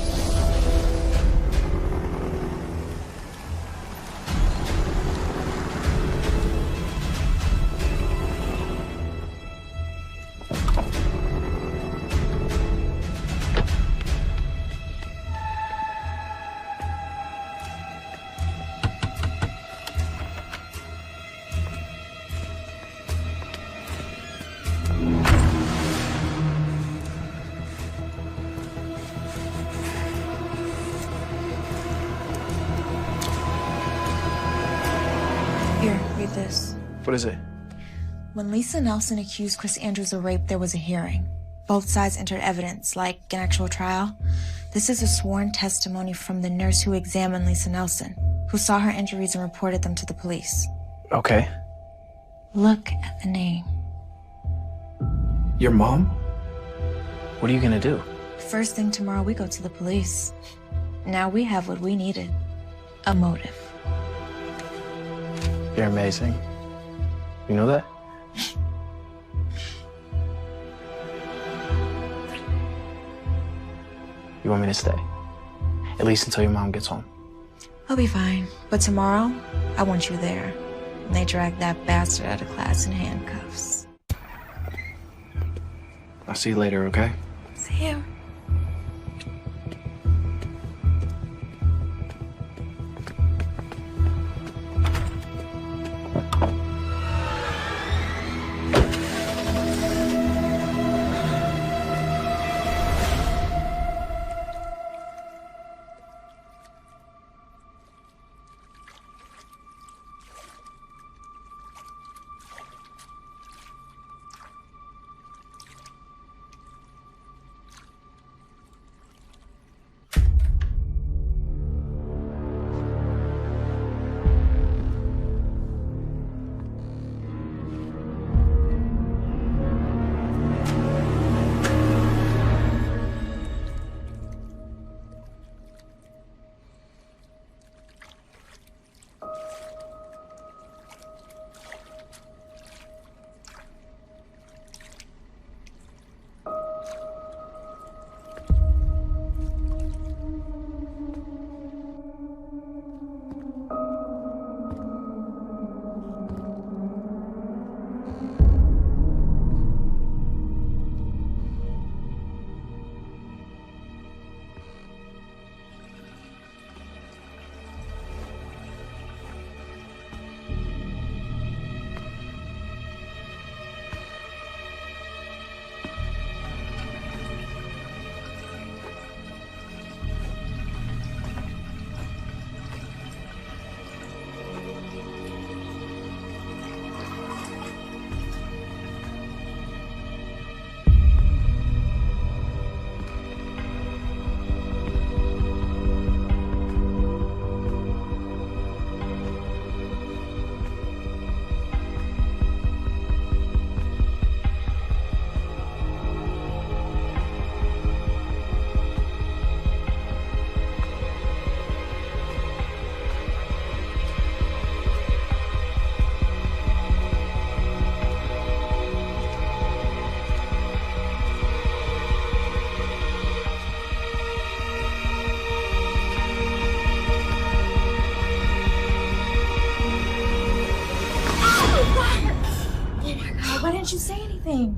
What is it? When Lisa Nelson accused Chris Andrews of rape, there was a hearing. Both sides entered evidence, like an actual trial. This is a sworn testimony from the nurse who examined Lisa Nelson, who saw her injuries and reported them to the police. Okay. Look at the name. Your mom? What are you gonna do? First thing tomorrow, we go to the police. Now we have what we needed. A motive. You're amazing. You know that? You want me to stay? At least until your mom gets home. I'll be fine. But tomorrow, I want you there. And they drag that bastard out of class in handcuffs. I'll see you later, okay? See you.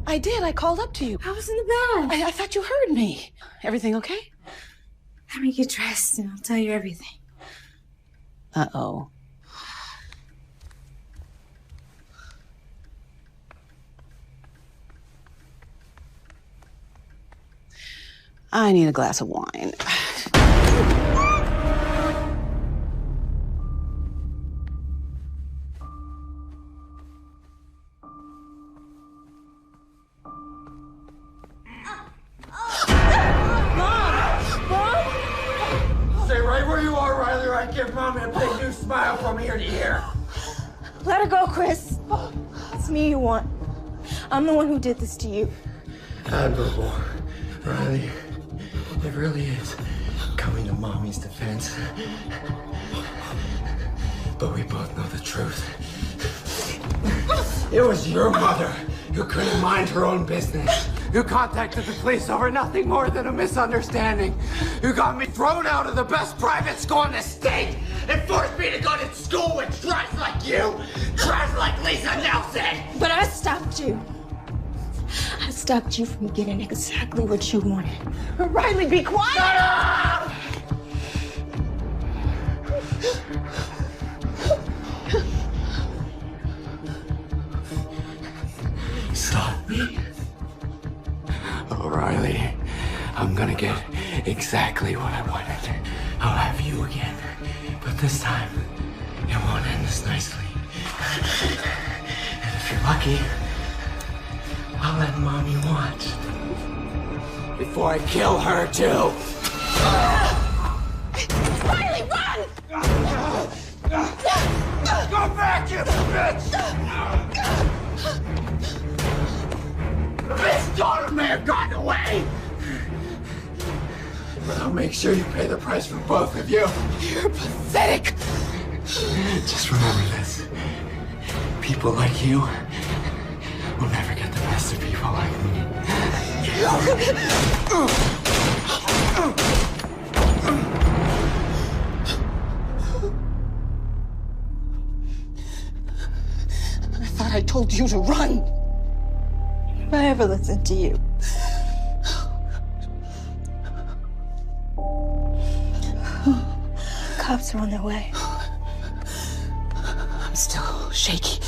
I did. I called up to you. I was in the bed. I thought you heard me. Everything okay? Let me get dressed and I'll tell you everything. Uh-oh. I need a glass of wine. Give Mommy a big new smile from ear to ear. Let her go, Chris. It's me you want. I'm the one who did this to you. Admirable, Riley. It really is coming to Mommy's defense. But we both know the truth. It was your mother who couldn't mind her own business, who contacted the police over nothing more than a misunderstanding, who got me thrown out of the best private school in the state and forced me to go to school with trash like you, trash like Lisa Nelson. But I stopped you. I stopped you from getting exactly what you wanted. Riley, be quiet! Shut up! Stop me. Oh, Riley, I'm gonna get exactly what I wanted. I'll have you again, but this time, it won't end this nicely. And if you're lucky, I'll let Mommy watch. Before I kill her, too. Riley, run! Go back, you bitch! This daughter may have gotten away! But I'll make sure you pay the price for both of you. You're pathetic! Just remember this. People like you will never get the best of people like me. I thought I told you to run. If I ever listened to you. Cops are on their way. I'm still shaky.